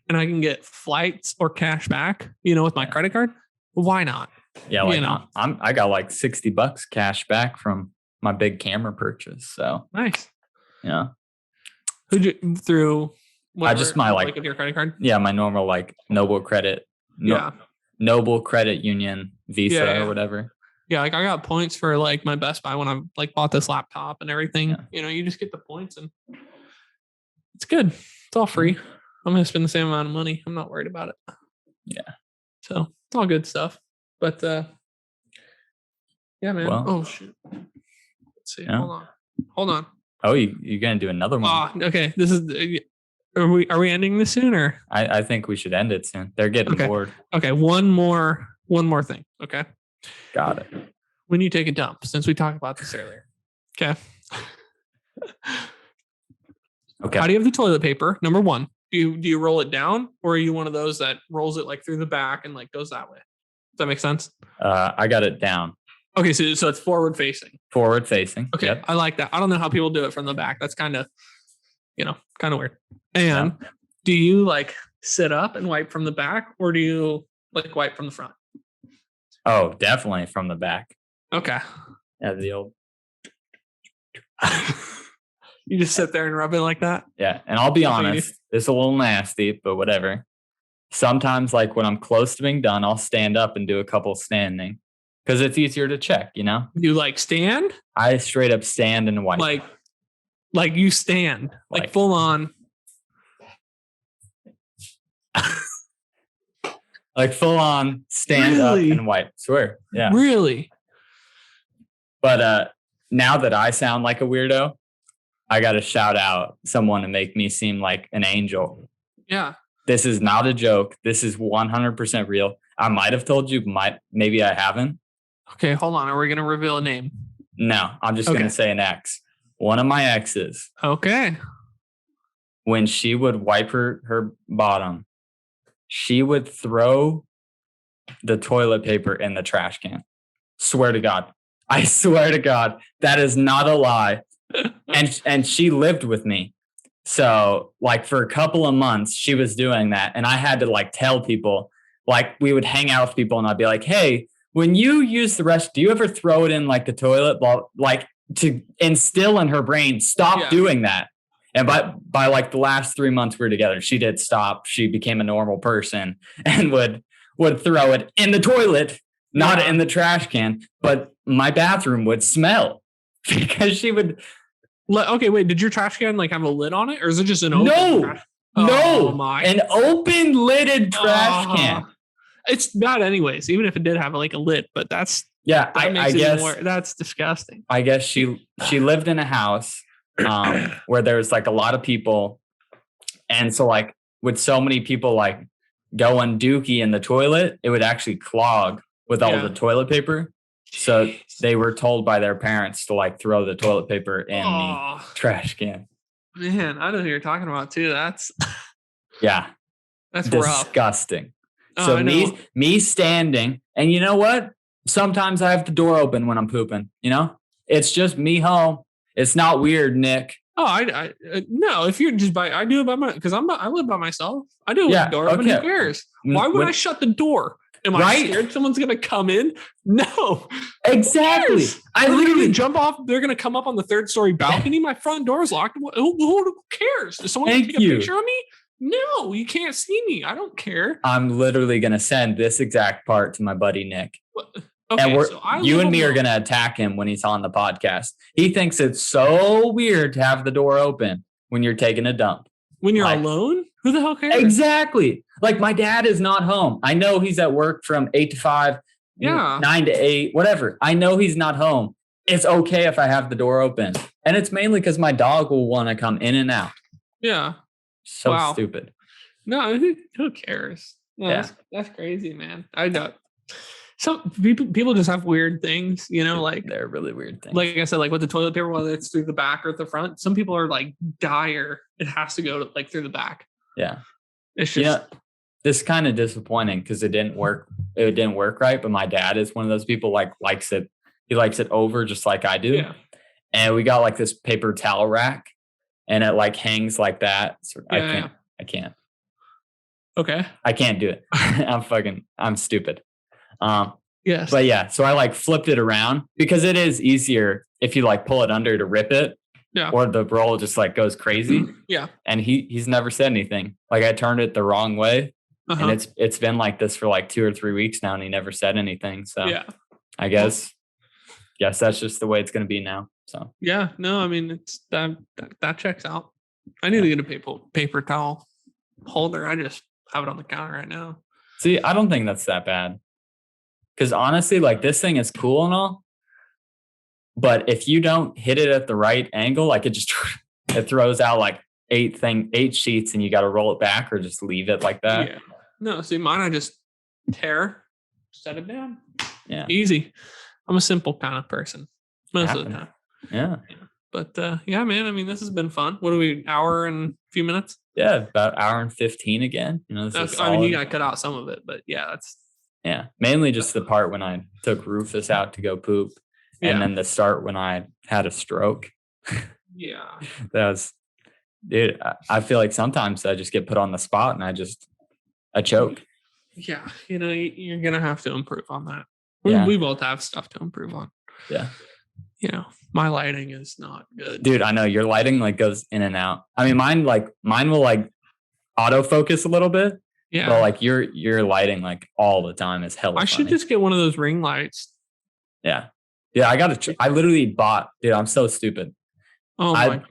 Speaker 1: and I can get flights or cash back, with my credit card. Well, why not?
Speaker 2: Yeah. Like I got like $60 cash back from my big camera purchase. So
Speaker 1: nice.
Speaker 2: Yeah.
Speaker 1: Who'd you through?
Speaker 2: I just my like
Speaker 1: your credit card.
Speaker 2: Yeah. My normal like Noble Credit. Noble Credit Union Visa or whatever.
Speaker 1: Yeah, like I got points for like my Best Buy when I like bought this laptop and everything. Yeah. You just get the points and it's good. It's all free. I'm gonna spend the same amount of money. I'm not worried about it.
Speaker 2: Yeah.
Speaker 1: So it's all good stuff. But yeah, man.
Speaker 2: Well,
Speaker 1: oh shit. Let's see. Hold on.
Speaker 2: Oh, you're gonna do another one?
Speaker 1: Okay. This is. Are we ending this soon or?
Speaker 2: I think we should end it soon. They're getting bored.
Speaker 1: Okay. One more thing. Okay.
Speaker 2: Got it.
Speaker 1: When you take a dump, since we talked about this earlier. Okay.
Speaker 2: Okay.
Speaker 1: How do you have the toilet paper? Number one, do you roll it down or are you one of those that rolls it like through the back and like goes that way? Does that make sense?
Speaker 2: I got it down.
Speaker 1: Okay, so it's forward facing.
Speaker 2: Forward facing.
Speaker 1: Okay, yep. I like that. I don't know how people do it from the back. That's kind of weird. And do you like sit up and wipe from the back or do you like wipe from the front?
Speaker 2: Oh, definitely from the back.
Speaker 1: Okay.
Speaker 2: Yeah, the old.
Speaker 1: You just sit there and rub it like that?
Speaker 2: Yeah, and I'll be honest, it's a little nasty, but whatever. sometimes like when I'm close to being done, I'll stand up and do a couple standing because it's easier to check, you know?
Speaker 1: You like stand?
Speaker 2: I straight up stand and wipe.
Speaker 1: Like you stand, like full on.
Speaker 2: Like full on stand up and wipe. Swear. Yeah.
Speaker 1: Really?
Speaker 2: But now that I sound like a weirdo, I got to shout out someone to make me seem like an angel.
Speaker 1: Yeah.
Speaker 2: This is not a joke. This is 100% real. I might have told you, maybe I haven't.
Speaker 1: Okay, hold on. Are we going to reveal a name?
Speaker 2: No, I'm just going to say an ex. One of my exes.
Speaker 1: Okay.
Speaker 2: When she would wipe her bottom, she would throw the toilet paper in the trash can. Swear to God. I swear to God, that is not a lie. And she lived with me. So like for a couple of months, she was doing that. And I had to like tell people, like we would hang out with people and I'd be like, hey, when you use the restroom, do you ever throw it in like the toilet? Like to instill in her brain, stop doing that. And by like the last 3 months we were together, she did stop. She became a normal person and would throw it in the toilet, not in the trash can. But my bathroom would smell because she would.
Speaker 1: Okay, wait. Did your trash can like have a lid on it, or is it just an open trash?
Speaker 2: An open lidded trash can.
Speaker 1: It's bad anyways, even if it did have like a lid. But that's
Speaker 2: I guess
Speaker 1: that's disgusting.
Speaker 2: I guess she lived in a house where there was like a lot of people, and so like with so many people like going dookie in the toilet, it would actually clog with all the toilet paper. So they were told by their parents to like throw the toilet paper in the trash can.
Speaker 1: Man, I know who you're talking about too. That's
Speaker 2: that's disgusting. So me standing, and you know what? Sometimes I have the door open when I'm pooping. You know, it's just me home. It's not weird, Nick.
Speaker 1: Oh, I no. If you're just I do it by because I live by myself. I do it with the door open. Who cares? Why would I shut the door? Am I scared someone's going to come in? No.
Speaker 2: Exactly.
Speaker 1: I literally jump off. They're going to come up on the 3rd story balcony. My front door is locked. Who cares? Does someone take a picture of me? No, you can't see me. I don't care.
Speaker 2: I'm literally going to send this exact part to my buddy, Nick.
Speaker 1: Okay,
Speaker 2: and you and me are going to attack him when he's on the podcast. He thinks it's so weird to have the door open when you're taking a dump.
Speaker 1: When you're alone? Who the hell cares?
Speaker 2: Exactly. Like my dad is not home. I know he's at work from 8 to 5, 9 to 8, whatever. I know he's not home. It's okay if I have the door open. And it's mainly because my dog will want to come in and out.
Speaker 1: Yeah.
Speaker 2: So stupid.
Speaker 1: No, who cares? No, that's crazy, man. I know. Some people just have weird things, you know, like
Speaker 2: they're really weird things.
Speaker 1: Like I said, like with the toilet paper, whether it's through the back or the front, some people are like dire. It has to go like through the back.
Speaker 2: Yeah.
Speaker 1: It's just
Speaker 2: this is kind of disappointing because it didn't work. It didn't work right. But my dad is one of those people likes it. He likes it over just like I do. Yeah. And we got like this paper towel rack and it like hangs like that. So I can't.
Speaker 1: Okay.
Speaker 2: I can't do it. I'm stupid.
Speaker 1: Yes.
Speaker 2: But yeah, so I like flipped it around because it is easier if you like pull it under to rip it.
Speaker 1: Yeah.
Speaker 2: Or the roll just like goes crazy.
Speaker 1: Yeah.
Speaker 2: And he's never said anything. Like I turned it the wrong way. And it's been like this for like 2 or 3 weeks now and he never said anything. So I guess that's just the way it's going to be now. So
Speaker 1: yeah, no, I mean it's that checks out. I need to get a paper towel holder. I just have it on the counter right now.
Speaker 2: See, I don't think that's that bad. Because honestly, like this thing is cool and all. But if you don't hit it at the right angle, like it throws out like 8 sheets and you got to roll it back or just leave it like that.
Speaker 1: Yeah. No, see mine, I just tear, set it down.
Speaker 2: Yeah.
Speaker 1: Easy. I'm a simple kind of person most of the time.
Speaker 2: Yeah.
Speaker 1: But yeah, man, I mean, this has been fun. What are we, hour and a few minutes?
Speaker 2: Yeah, about hour and 15 again. You know,
Speaker 1: I mean, you got to cut out some of it, but yeah,
Speaker 2: yeah, mainly just the part when I took Rufus out to go poop. And then the start when I had a stroke.
Speaker 1: Yeah.
Speaker 2: Dude, I feel like sometimes I just get put on the spot and I choke.
Speaker 1: Yeah. You know, you're going to have to improve on that. We both have stuff to improve on.
Speaker 2: Yeah.
Speaker 1: You know, my lighting is not good.
Speaker 2: Dude, I know your lighting like goes in and out. I mean, mine will like autofocus a little bit,
Speaker 1: Yeah.
Speaker 2: But like your lighting like all the time is hella.
Speaker 1: I should just get one of those ring lights.
Speaker 2: Yeah. Yeah. I literally bought, dude, I'm so stupid.
Speaker 1: Oh my.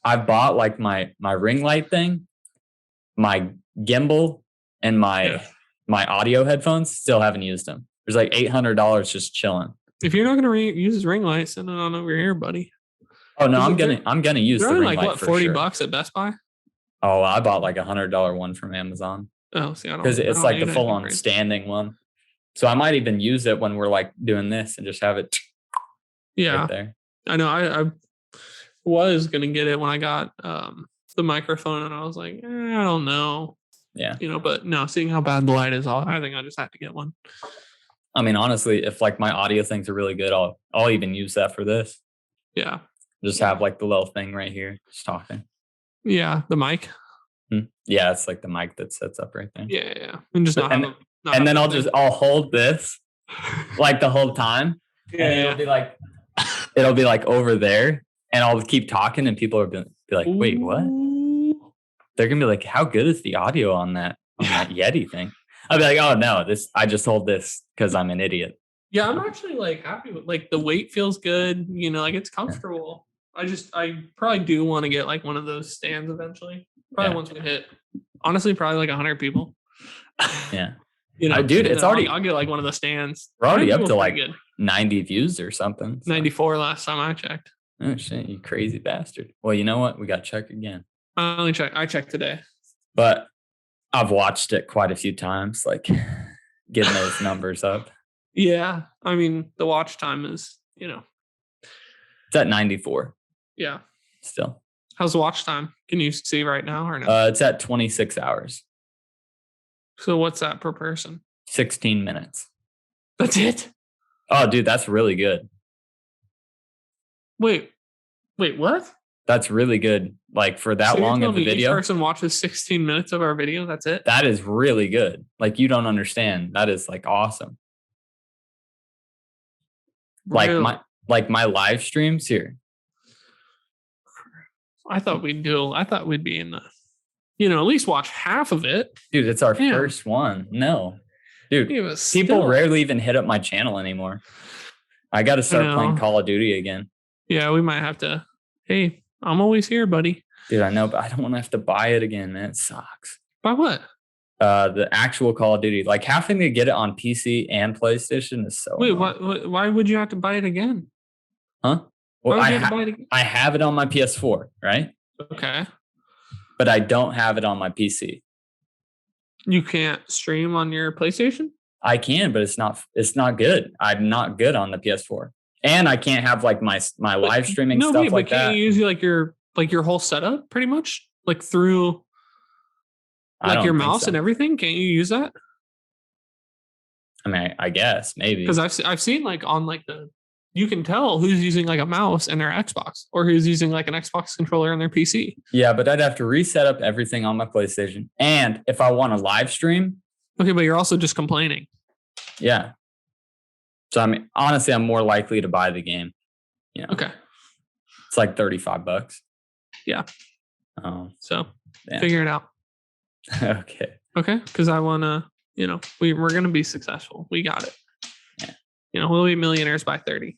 Speaker 2: I bought like my ring light thing, my gimbal, and my audio headphones. Still haven't used them. There's like $800 just chilling.
Speaker 1: If you're not gonna use his ring light, send it on over here, buddy.
Speaker 2: Oh no, I'm gonna use the ring
Speaker 1: like
Speaker 2: light
Speaker 1: what,
Speaker 2: for
Speaker 1: $40 at Best Buy?
Speaker 2: Oh, I bought like $100 one from Amazon.
Speaker 1: Oh, see, I don't
Speaker 2: because it's like the full on standing one. So I might even use it when we're like doing this and just have it.
Speaker 1: Yeah,
Speaker 2: right there.
Speaker 1: I know. I was gonna get it when I got the microphone, and I was like, I don't know.
Speaker 2: Yeah,
Speaker 1: but no, seeing how bad the light is, I think I just have to get one.
Speaker 2: I mean, honestly, if like my audio things are really good, I'll even use that for this.
Speaker 1: Yeah,
Speaker 2: just have like the little thing right here, just talking.
Speaker 1: Yeah, the mic.
Speaker 2: Yeah, it's like the mic that sets up right there.
Speaker 1: Yeah, and just
Speaker 2: and then I'll hold this like the whole time, and it'll be like over there, and I'll keep talking, and people are be like, "Wait, what?" They're gonna be like, "How good is the audio on that Yeti thing?" I'll be like, "Oh no, I just hold this because I'm an idiot."
Speaker 1: Yeah, I'm actually like happy with like the weight feels good. Like it's comfortable. I probably do want to get like one of those stands eventually. Probably once we hit, honestly, probably like 100 people.
Speaker 2: Yeah.
Speaker 1: Dude, it's already. I'll get like one of the stands.
Speaker 2: We're already up to like 90 views or something.
Speaker 1: So. 94 last time I checked.
Speaker 2: Oh shit, you crazy bastard. Well, you know what? We got to check again.
Speaker 1: I checked today.
Speaker 2: But I've watched it quite a few times, like getting those numbers up.
Speaker 1: Yeah. I mean, the watch time is,
Speaker 2: It's at 94.
Speaker 1: Yeah.
Speaker 2: Still.
Speaker 1: How's the watch time? Can you see right now or no?
Speaker 2: It's at 26 hours.
Speaker 1: So what's that per person?
Speaker 2: 16 minutes.
Speaker 1: That's it?
Speaker 2: Oh, dude, that's really good.
Speaker 1: Wait, what?
Speaker 2: That's really good. Like for that long of a video.
Speaker 1: Each person watches 16 minutes of our video. That's it?
Speaker 2: That is really good. Like you don't understand. That is like awesome. Really? Like my live streams here.
Speaker 1: I thought we'd be in the, at least watch half of it.
Speaker 2: Dude, it's our first one. No. Dude, people rarely even hit up my channel anymore. I got to start playing Call of Duty again.
Speaker 1: Yeah, we might have to. Hey, I'm always here, buddy.
Speaker 2: Dude, I know, but I don't want to have to buy it again, man. It sucks.
Speaker 1: Buy what?
Speaker 2: The actual Call of Duty. Like having to get it on PC and PlayStation is so.
Speaker 1: Wait, why would you have to buy it again?
Speaker 2: Huh? Well, I have it on my PS4, right?
Speaker 1: Okay.
Speaker 2: But I don't have it on my PC.
Speaker 1: You can't stream on your PlayStation?
Speaker 2: I can, but it's not good. I'm not good on the PS4. And I can't have like my live streaming stuff like that.
Speaker 1: Can't you use your whole setup pretty much? Like through like your mouse and everything? Can't you use that?
Speaker 2: I mean, I guess maybe.
Speaker 1: Because I've seen like on like you can tell who's using like a mouse in their Xbox or who's using like an Xbox controller in their PC.
Speaker 2: Yeah, but I'd have to reset up everything on my PlayStation. And if I want to live stream.
Speaker 1: Okay, but you're also just complaining.
Speaker 2: Yeah. So I mean, honestly, I'm more likely to buy the game.
Speaker 1: Okay.
Speaker 2: It's like $35.
Speaker 1: Yeah. So figure it out.
Speaker 2: Okay.
Speaker 1: Okay. Because I want to, we're going to be successful. We got it. Yeah. We'll be millionaires by 30.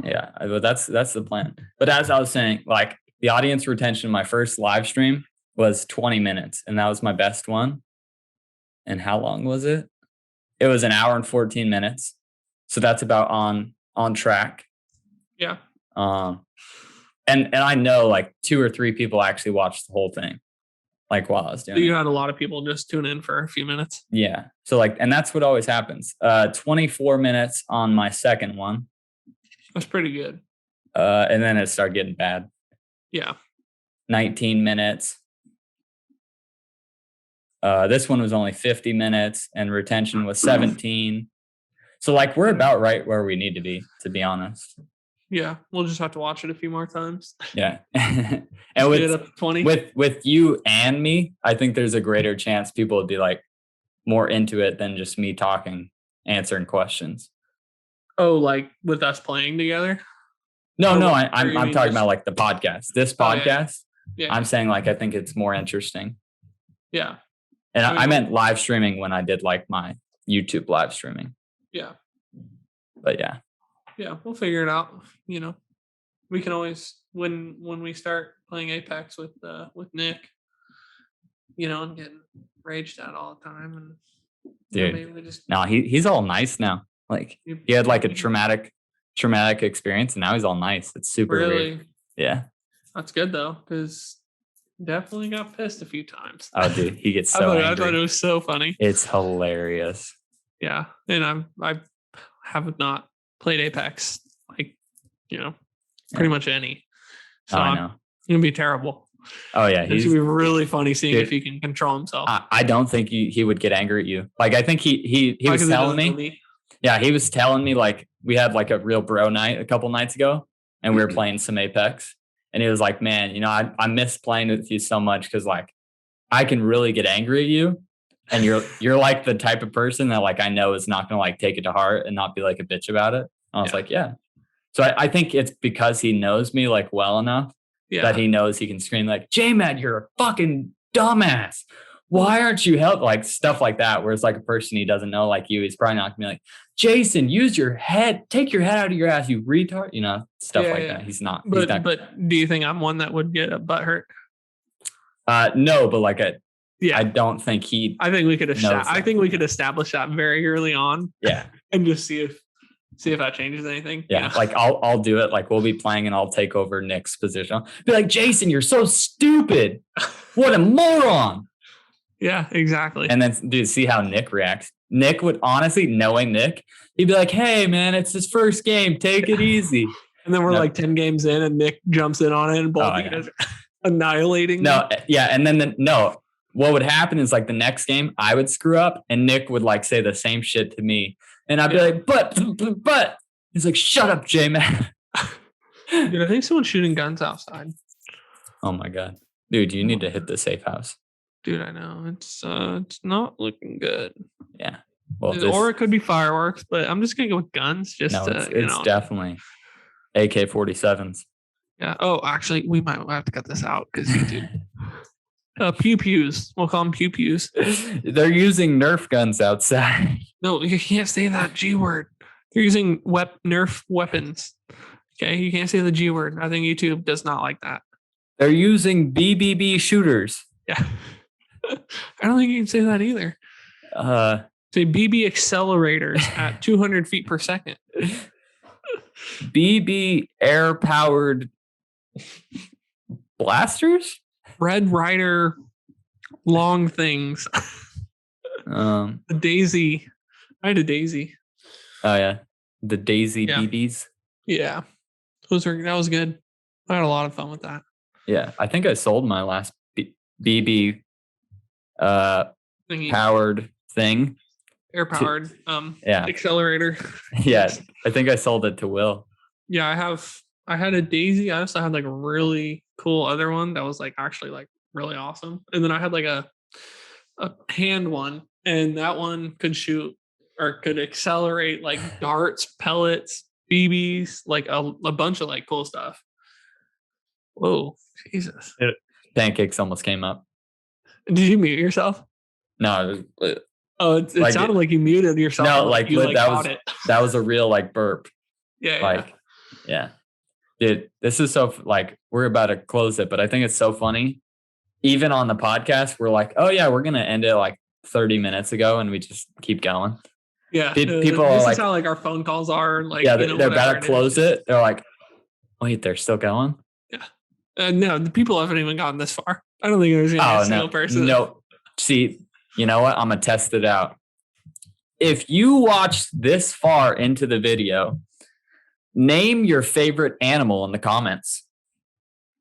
Speaker 2: Yeah, but that's the plan. But as I was saying, like the audience retention in my first live stream was 20 minutes, and that was my best one. And how long was it? It was 1 hour and 14 minutes. So that's about on track.
Speaker 1: Yeah.
Speaker 2: And I know like 2 or 3 people actually watched the whole thing. Like while I was doing it.
Speaker 1: You had a lot of people just tune in for a few minutes.
Speaker 2: Yeah. So like, and that's what always happens. 24 minutes on my second one.
Speaker 1: That's pretty good.
Speaker 2: And then it started getting bad.
Speaker 1: Yeah.
Speaker 2: 19 minutes. This one was only 50 minutes and retention was 17. So like we're about right where we need to be honest.
Speaker 1: Yeah, we'll just have to watch it a few more times.
Speaker 2: Yeah. And with you and me, I think there's a greater chance people would be like more into it than just me talking, answering questions.
Speaker 1: Oh, like with us playing together?
Speaker 2: No, I'm talking about like the podcast. This podcast,
Speaker 1: yeah.
Speaker 2: I'm saying like I think it's more interesting.
Speaker 1: Yeah.
Speaker 2: And I meant live streaming when I did like my YouTube live streaming.
Speaker 1: Yeah.
Speaker 2: But yeah.
Speaker 1: Yeah, we'll figure it out. You know, we can always when we start playing Apex with Nick, you know, and getting raged at all the time, and
Speaker 2: dude, maybe we just he's all nice now. Like he had like a traumatic experience, and now he's all nice. It's super weird. Yeah,
Speaker 1: that's good though, because definitely got pissed a few times.
Speaker 2: Oh, dude, he gets so angry.
Speaker 1: I thought it was so funny.
Speaker 2: It's hilarious.
Speaker 1: Yeah, and I have not played Apex, like, you know, pretty much any. So I know. It's gonna be terrible.
Speaker 2: Oh yeah,
Speaker 1: it's gonna be really funny seeing if he can control himself.
Speaker 2: I don't think he would get angry at you. Like I think he was telling me. Yeah, he was telling me like we had like a real bro night a couple nights ago, and we were playing some Apex, and he was like, "Man, you know, I miss playing with you so much because like I can really get angry at you, and you're like the type of person that like I know is not gonna like take it to heart and not be like a bitch about it." And I was like, "Yeah." So I think it's because he knows me like well enough that he knows he can scream like, "J-Man, you're a fucking dumbass. Why aren't you help?" Like stuff like that, where it's like a person he doesn't know like you, he's probably not gonna be like, "Jason, use your head, take your head out of your ass, you retard," you know, stuff like that. He's not.
Speaker 1: But do you think I'm one that would get a butt hurt?
Speaker 2: No, but like I don't think he.
Speaker 1: I think we could establish that very early on.
Speaker 2: Yeah,
Speaker 1: and just see if that changes anything.
Speaker 2: Yeah, like I'll do it. Like we'll be playing and I'll take over Nick's position. I'll be like, "Jason, you're so stupid. What a moron."
Speaker 1: Yeah, exactly.
Speaker 2: And then, dude, see how Nick reacts. Nick would honestly, knowing Nick, he'd be like, "Hey, man, it's his first game. Take it easy."
Speaker 1: And then we're like 10 games in, and Nick jumps in on it, and both of you guys are annihilating.
Speaker 2: No, yeah, and then what would happen is like the next game, I would screw up, and Nick would like say the same shit to me, and I'd be like, "But," he's like, "Shut up, J-Man."
Speaker 1: Dude, I think someone's shooting guns outside.
Speaker 2: Oh my god, dude, you need to hit the safe house.
Speaker 1: Dude, I know it's not looking good.
Speaker 2: Yeah,
Speaker 1: well, or it could be fireworks, but I'm just gonna go with guns.
Speaker 2: It's definitely AK-47s.
Speaker 1: Yeah. Oh, actually, we might have to cut this out because YouTube. Pew pews. We'll call them pew pews.
Speaker 2: They're using Nerf guns outside.
Speaker 1: No, you can't say that G word. They're using Nerf weapons. Okay, you can't say the G word. I think YouTube does not like that.
Speaker 2: They're using BBB shooters.
Speaker 1: Yeah. I don't think you can say that either. Say BB accelerators at 200 feet per second.
Speaker 2: BB air-powered blasters?
Speaker 1: Red Ryder long things. The Daisy. I had a Daisy.
Speaker 2: Oh, yeah. The Daisy BBs?
Speaker 1: Yeah. That was good. I had a lot of fun with that.
Speaker 2: Yeah. I think I sold my last BB powered thing.
Speaker 1: Air powered accelerator.
Speaker 2: Yeah. I think I sold it to Will.
Speaker 1: Yeah, I had a Daisy. I also had like a really cool other one that was like actually like really awesome. And then I had like a hand one, and that one could shoot or could accelerate like darts, pellets, BBs, like a bunch of like cool stuff. Whoa, Jesus.
Speaker 2: Pancakes almost came up.
Speaker 1: Did you mute yourself?
Speaker 2: No.
Speaker 1: It sounded like you muted yourself.
Speaker 2: No, that was a real like burp.
Speaker 1: Yeah.
Speaker 2: Yeah. Dude, this is so like we're about to close it, but I think it's so funny. Even on the podcast, we're like, "Oh yeah, we're gonna end it like 30 minutes ago," and we just keep going.
Speaker 1: Yeah,
Speaker 2: people are like,
Speaker 1: "This is how like our phone calls are." Like,
Speaker 2: yeah, they're about to close it. They're like, "Wait, they're still going?"
Speaker 1: Yeah. No, the people haven't even gotten this far. I don't think there's a single person.
Speaker 2: No, see, you know what? I'm gonna test it out. If you watched this far into the video, name your favorite animal in the comments.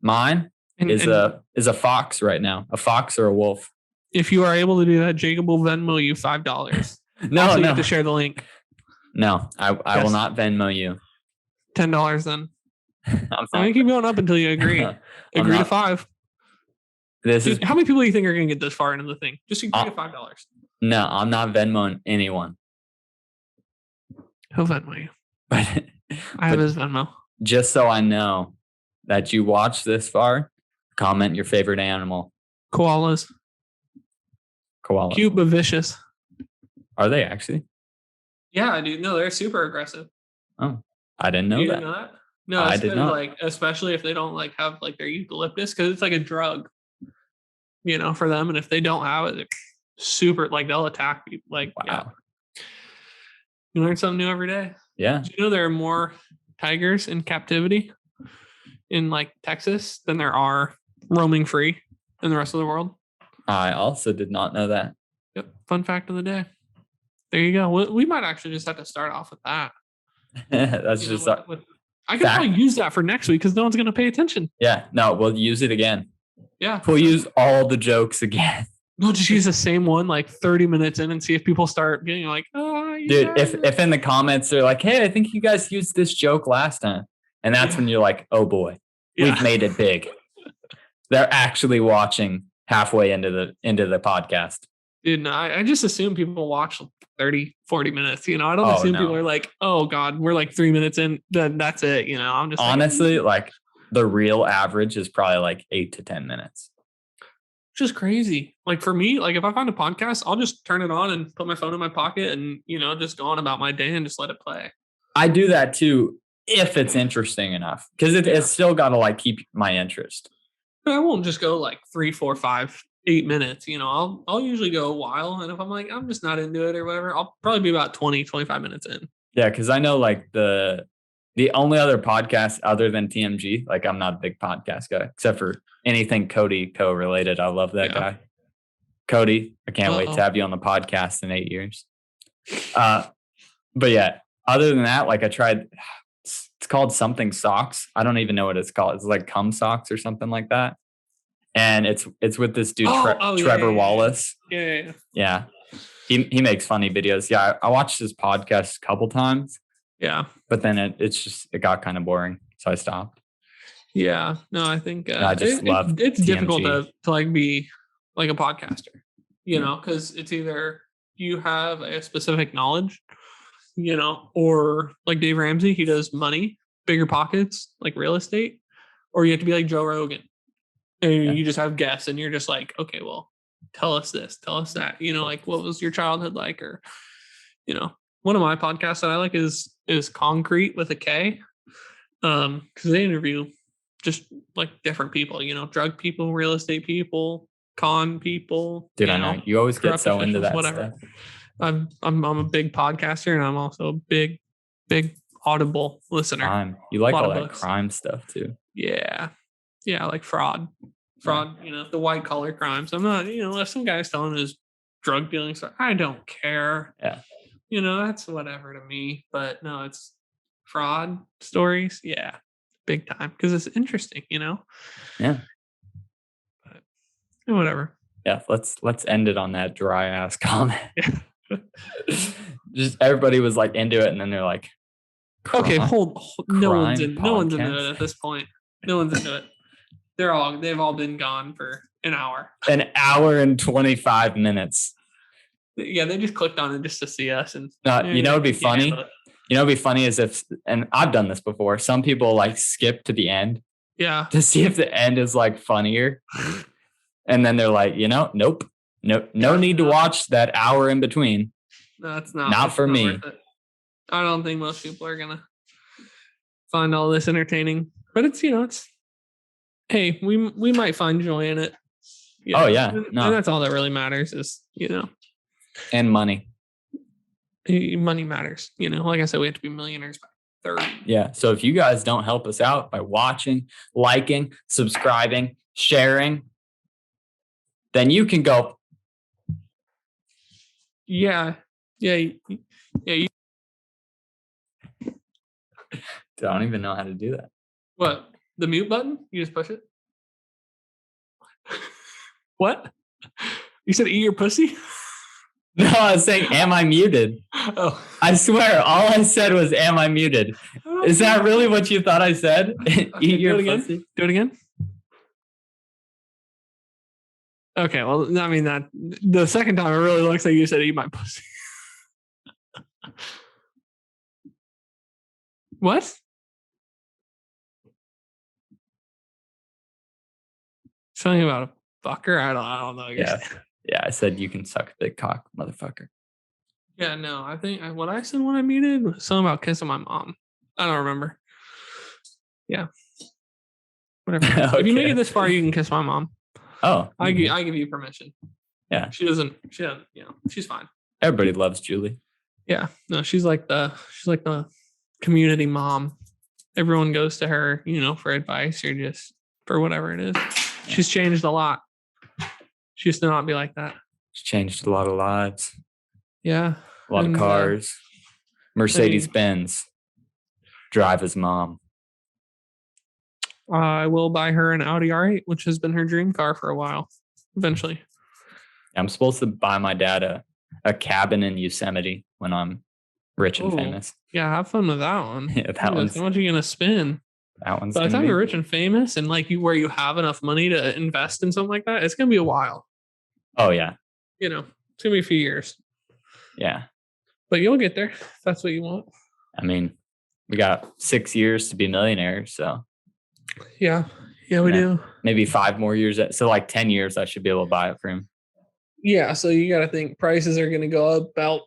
Speaker 2: Mine is a fox right now. A fox or a wolf.
Speaker 1: If you are able to do that, Jacob will Venmo you $5.
Speaker 2: No.
Speaker 1: You have to share the link.
Speaker 2: No, I will not Venmo you.
Speaker 1: $10 then. I'm gonna keep going up until you agree. Agree to $5. How many people do you think are gonna get this far into the thing? Just agree to $5.
Speaker 2: No, I'm not Venmoing anyone.
Speaker 1: He'll Venmo you. I have his Venmo.
Speaker 2: Just so I know that you watched this far, comment your favorite animal.
Speaker 1: Koalas.
Speaker 2: koala.
Speaker 1: Cute but vicious.
Speaker 2: Are they actually?
Speaker 1: Yeah, dude. No, they're super aggressive.
Speaker 2: Oh, I didn't know that.
Speaker 1: Didn't know that? No,
Speaker 2: I did not.
Speaker 1: Like, especially if they don't like have like their eucalyptus, because it's like a drug, for them. And if they don't have it, they're super like they'll attack people. Like,
Speaker 2: wow.
Speaker 1: Yeah. You learn something new every day.
Speaker 2: Yeah.
Speaker 1: Did you know there are more tigers in captivity in like Texas than there are roaming free in the rest of the world?
Speaker 2: I also did not know that.
Speaker 1: Yep. Fun fact of the day. There you go. We might actually just have to start off with that.
Speaker 2: That's just.
Speaker 1: I could probably use that for next week because no one's going to pay attention.
Speaker 2: Yeah. No, we'll use it again.
Speaker 1: Yeah.
Speaker 2: We'll use all the jokes again.
Speaker 1: We'll just use the same one like 30 minutes in and see if people start getting like, oh,
Speaker 2: yeah. Dude, if in the comments they're like, hey, I think you guys used this joke last time. And that's when you're like, oh boy, we've made it big. They're actually watching halfway into the podcast.
Speaker 1: Dude, no, I just assume people watch 30, 40 minutes. I don't assume people are like, oh God, we're like 3 minutes in, then that's it. I'm just
Speaker 2: honestly like the real average is probably like 8 to 10 minutes.
Speaker 1: Just crazy. Like for me, like if I find a podcast, I'll just turn it on and put my phone in my pocket and, just go on about my day and just let it play. I
Speaker 2: do that too, if it's interesting enough, because it's still got to like keep my interest.
Speaker 1: I won't just go like 3, 4, 5, 8 minutes. I'll usually go a while. And if I'm like, I'm just not into it or whatever, I'll probably be about 20, 25 minutes in.
Speaker 2: Yeah. Cause I know like the only other podcast other than TMG, like I'm not a big podcast guy, except for anything Cody co-related. I love that guy. Cody, I can't wait to have you on the podcast in 8 years. But yeah, other than that, like I tried, it's called something socks. I don't even know what it's called. It's like cum socks or something like that. And it's with this dude, Trevor Wallace. Yeah. He makes funny videos. Yeah. I watched his podcast a couple times. Yeah. But then it got kind of boring. So I stopped. Yeah. No, I think I just love it's TMG. Difficult to like be like a podcaster, because it's either you have a specific knowledge, or like Dave Ramsey, he does money, bigger pockets, like real estate, or you have to be like Joe Rogan and you just have guests and you're just like, okay, well, tell us this, tell us that, like what was your childhood like? Or, one of my podcasts that I like is Concrete with a K. Because they interview just like different people, drug people, real estate people, con people. Dude, I know you always get so into that whatever. Stuff. I'm a big podcaster and I'm also a big Audible listener. You like all that crime stuff too. Yeah. Yeah, like fraud, the white collar crimes. I'm not, if some guy's telling his drug dealing stuff, I don't care. Yeah. That's whatever to me. But no, it's fraud stories. Yeah. Big time. Because it's interesting, Yeah. But whatever. Yeah. Let's end it on that dry ass comment. Yeah. Just everybody was like into it, and then they're like, okay, hold no one's into it at this point. No one's into it. They've all been gone for an hour. An hour and 25 minutes. Yeah, they just clicked on it just to see us. And it'd be funny. It'd be funny is if, and I've done this before, some people like skip to the end. Yeah. To see if the end is like funnier. And then they're like, nope. No need to watch that hour in between. That's not for me. I don't think most people are gonna find all this entertaining. But it's hey, we might find joy in it. Oh yeah. And that's all that really matters is, and money. Money matters. Like I said, we have to be millionaires by 30. Yeah. So if you guys don't help us out by watching, liking, subscribing, sharing, then you can go. Yeah. Yeah. Yeah. Dude, I don't even know how to do that. What? The mute button? You just push it? What? You said eat your pussy? No, I was saying, am I muted? Oh. I swear, all I said was, am I muted? Is that really what you thought I said? Eat your pussy? Do it again? Okay, well, I mean, that the second time it really looks like you said, eat my pussy. What? Something about a fucker? I don't know. I guess. Yeah. Yeah, I said you can suck a big cock, motherfucker.
Speaker 1: Yeah, no, I think what I said when I muted was something about kissing my mom. I don't remember. Yeah. Whatever. Okay. If you make it this far, you can kiss my mom.
Speaker 2: Oh.
Speaker 1: I give you permission.
Speaker 2: Yeah.
Speaker 1: She doesn't, she's fine.
Speaker 2: Everybody loves Julie.
Speaker 1: Yeah. No, she's like the community mom. Everyone goes to her, for advice or just for whatever it is. Yeah. She's changed a lot. She used to not be like that.
Speaker 2: She's changed a lot of lives.
Speaker 1: Yeah.
Speaker 2: A lot of cars. Mercedes-Benz. Drive his mom.
Speaker 1: I will buy her an Audi R8, which has been her dream car for a while. Eventually.
Speaker 2: I'm supposed to buy my dad a cabin in Yosemite when I'm rich and famous.
Speaker 1: Yeah, have fun with that one.
Speaker 2: Yeah, that one's.
Speaker 1: How much are you gonna spend?
Speaker 2: That one's.
Speaker 1: By the time you're rich and famous, and where you have enough money to invest in something like that, it's gonna be a while.
Speaker 2: Oh yeah.
Speaker 1: It's gonna be a few years.
Speaker 2: Yeah.
Speaker 1: But you'll get there if that's what you want.
Speaker 2: I mean, we got 6 years to be millionaires, so.
Speaker 1: Yeah, we do.
Speaker 2: Maybe 5 more years. So 10 years, I should be able to buy it for him.
Speaker 1: Yeah, so you got to think prices are going to go up about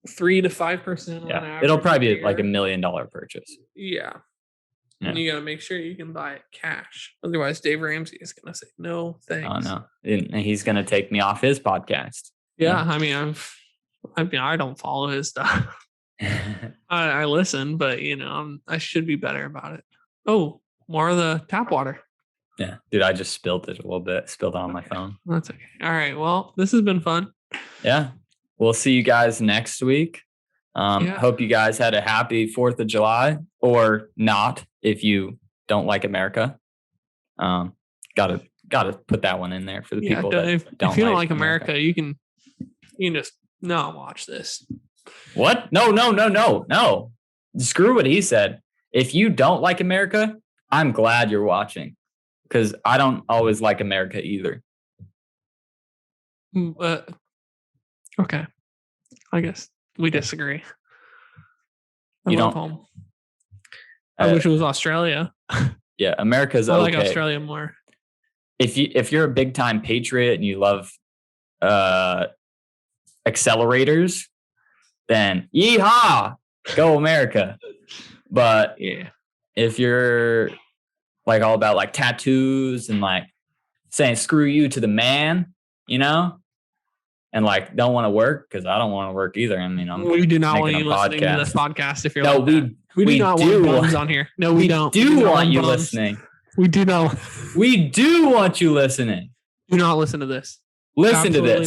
Speaker 1: 3 to 5%.
Speaker 2: Yeah, it'll probably be like $1 million purchase.
Speaker 1: Yeah. And you got to make sure you can buy it cash. Otherwise, Dave Ramsey is going to say no thanks.
Speaker 2: Oh no, and he's going to take me off his podcast.
Speaker 1: Yeah, I mean, I don't follow his stuff. I listen, but I should be better about it. Oh, more of the tap water.
Speaker 2: Yeah, dude, I just spilled it a little bit. Spilled it on my phone.
Speaker 1: That's okay. All right. Well, this has been fun.
Speaker 2: Yeah. We'll see you guys next week. Hope you guys had a happy 4th of July or not if you don't like America. Gotta put that one in there for the people that don't.
Speaker 1: If you don't like America, you can just not watch this.
Speaker 2: What? No. Screw what he said. If you don't like America, I'm glad you're watching. Because I don't always like America either.
Speaker 1: Okay. I guess we disagree. I
Speaker 2: love
Speaker 1: home. I wish it was Australia.
Speaker 2: Yeah, America's
Speaker 1: I
Speaker 2: okay.
Speaker 1: like Australia more.
Speaker 2: If you're a big time patriot and you love accelerators, then yeehaw, go America. But if you're all about tattoos and saying screw you to the man, and don't want to work because I don't want to work either. I mean,
Speaker 1: we do not want you listening to this podcast if you're we do not want bums on here. No, we don't.
Speaker 2: We do want you listening.
Speaker 1: We do not.
Speaker 2: We do want you listening.
Speaker 1: Do not listen to this.
Speaker 2: Listen to this.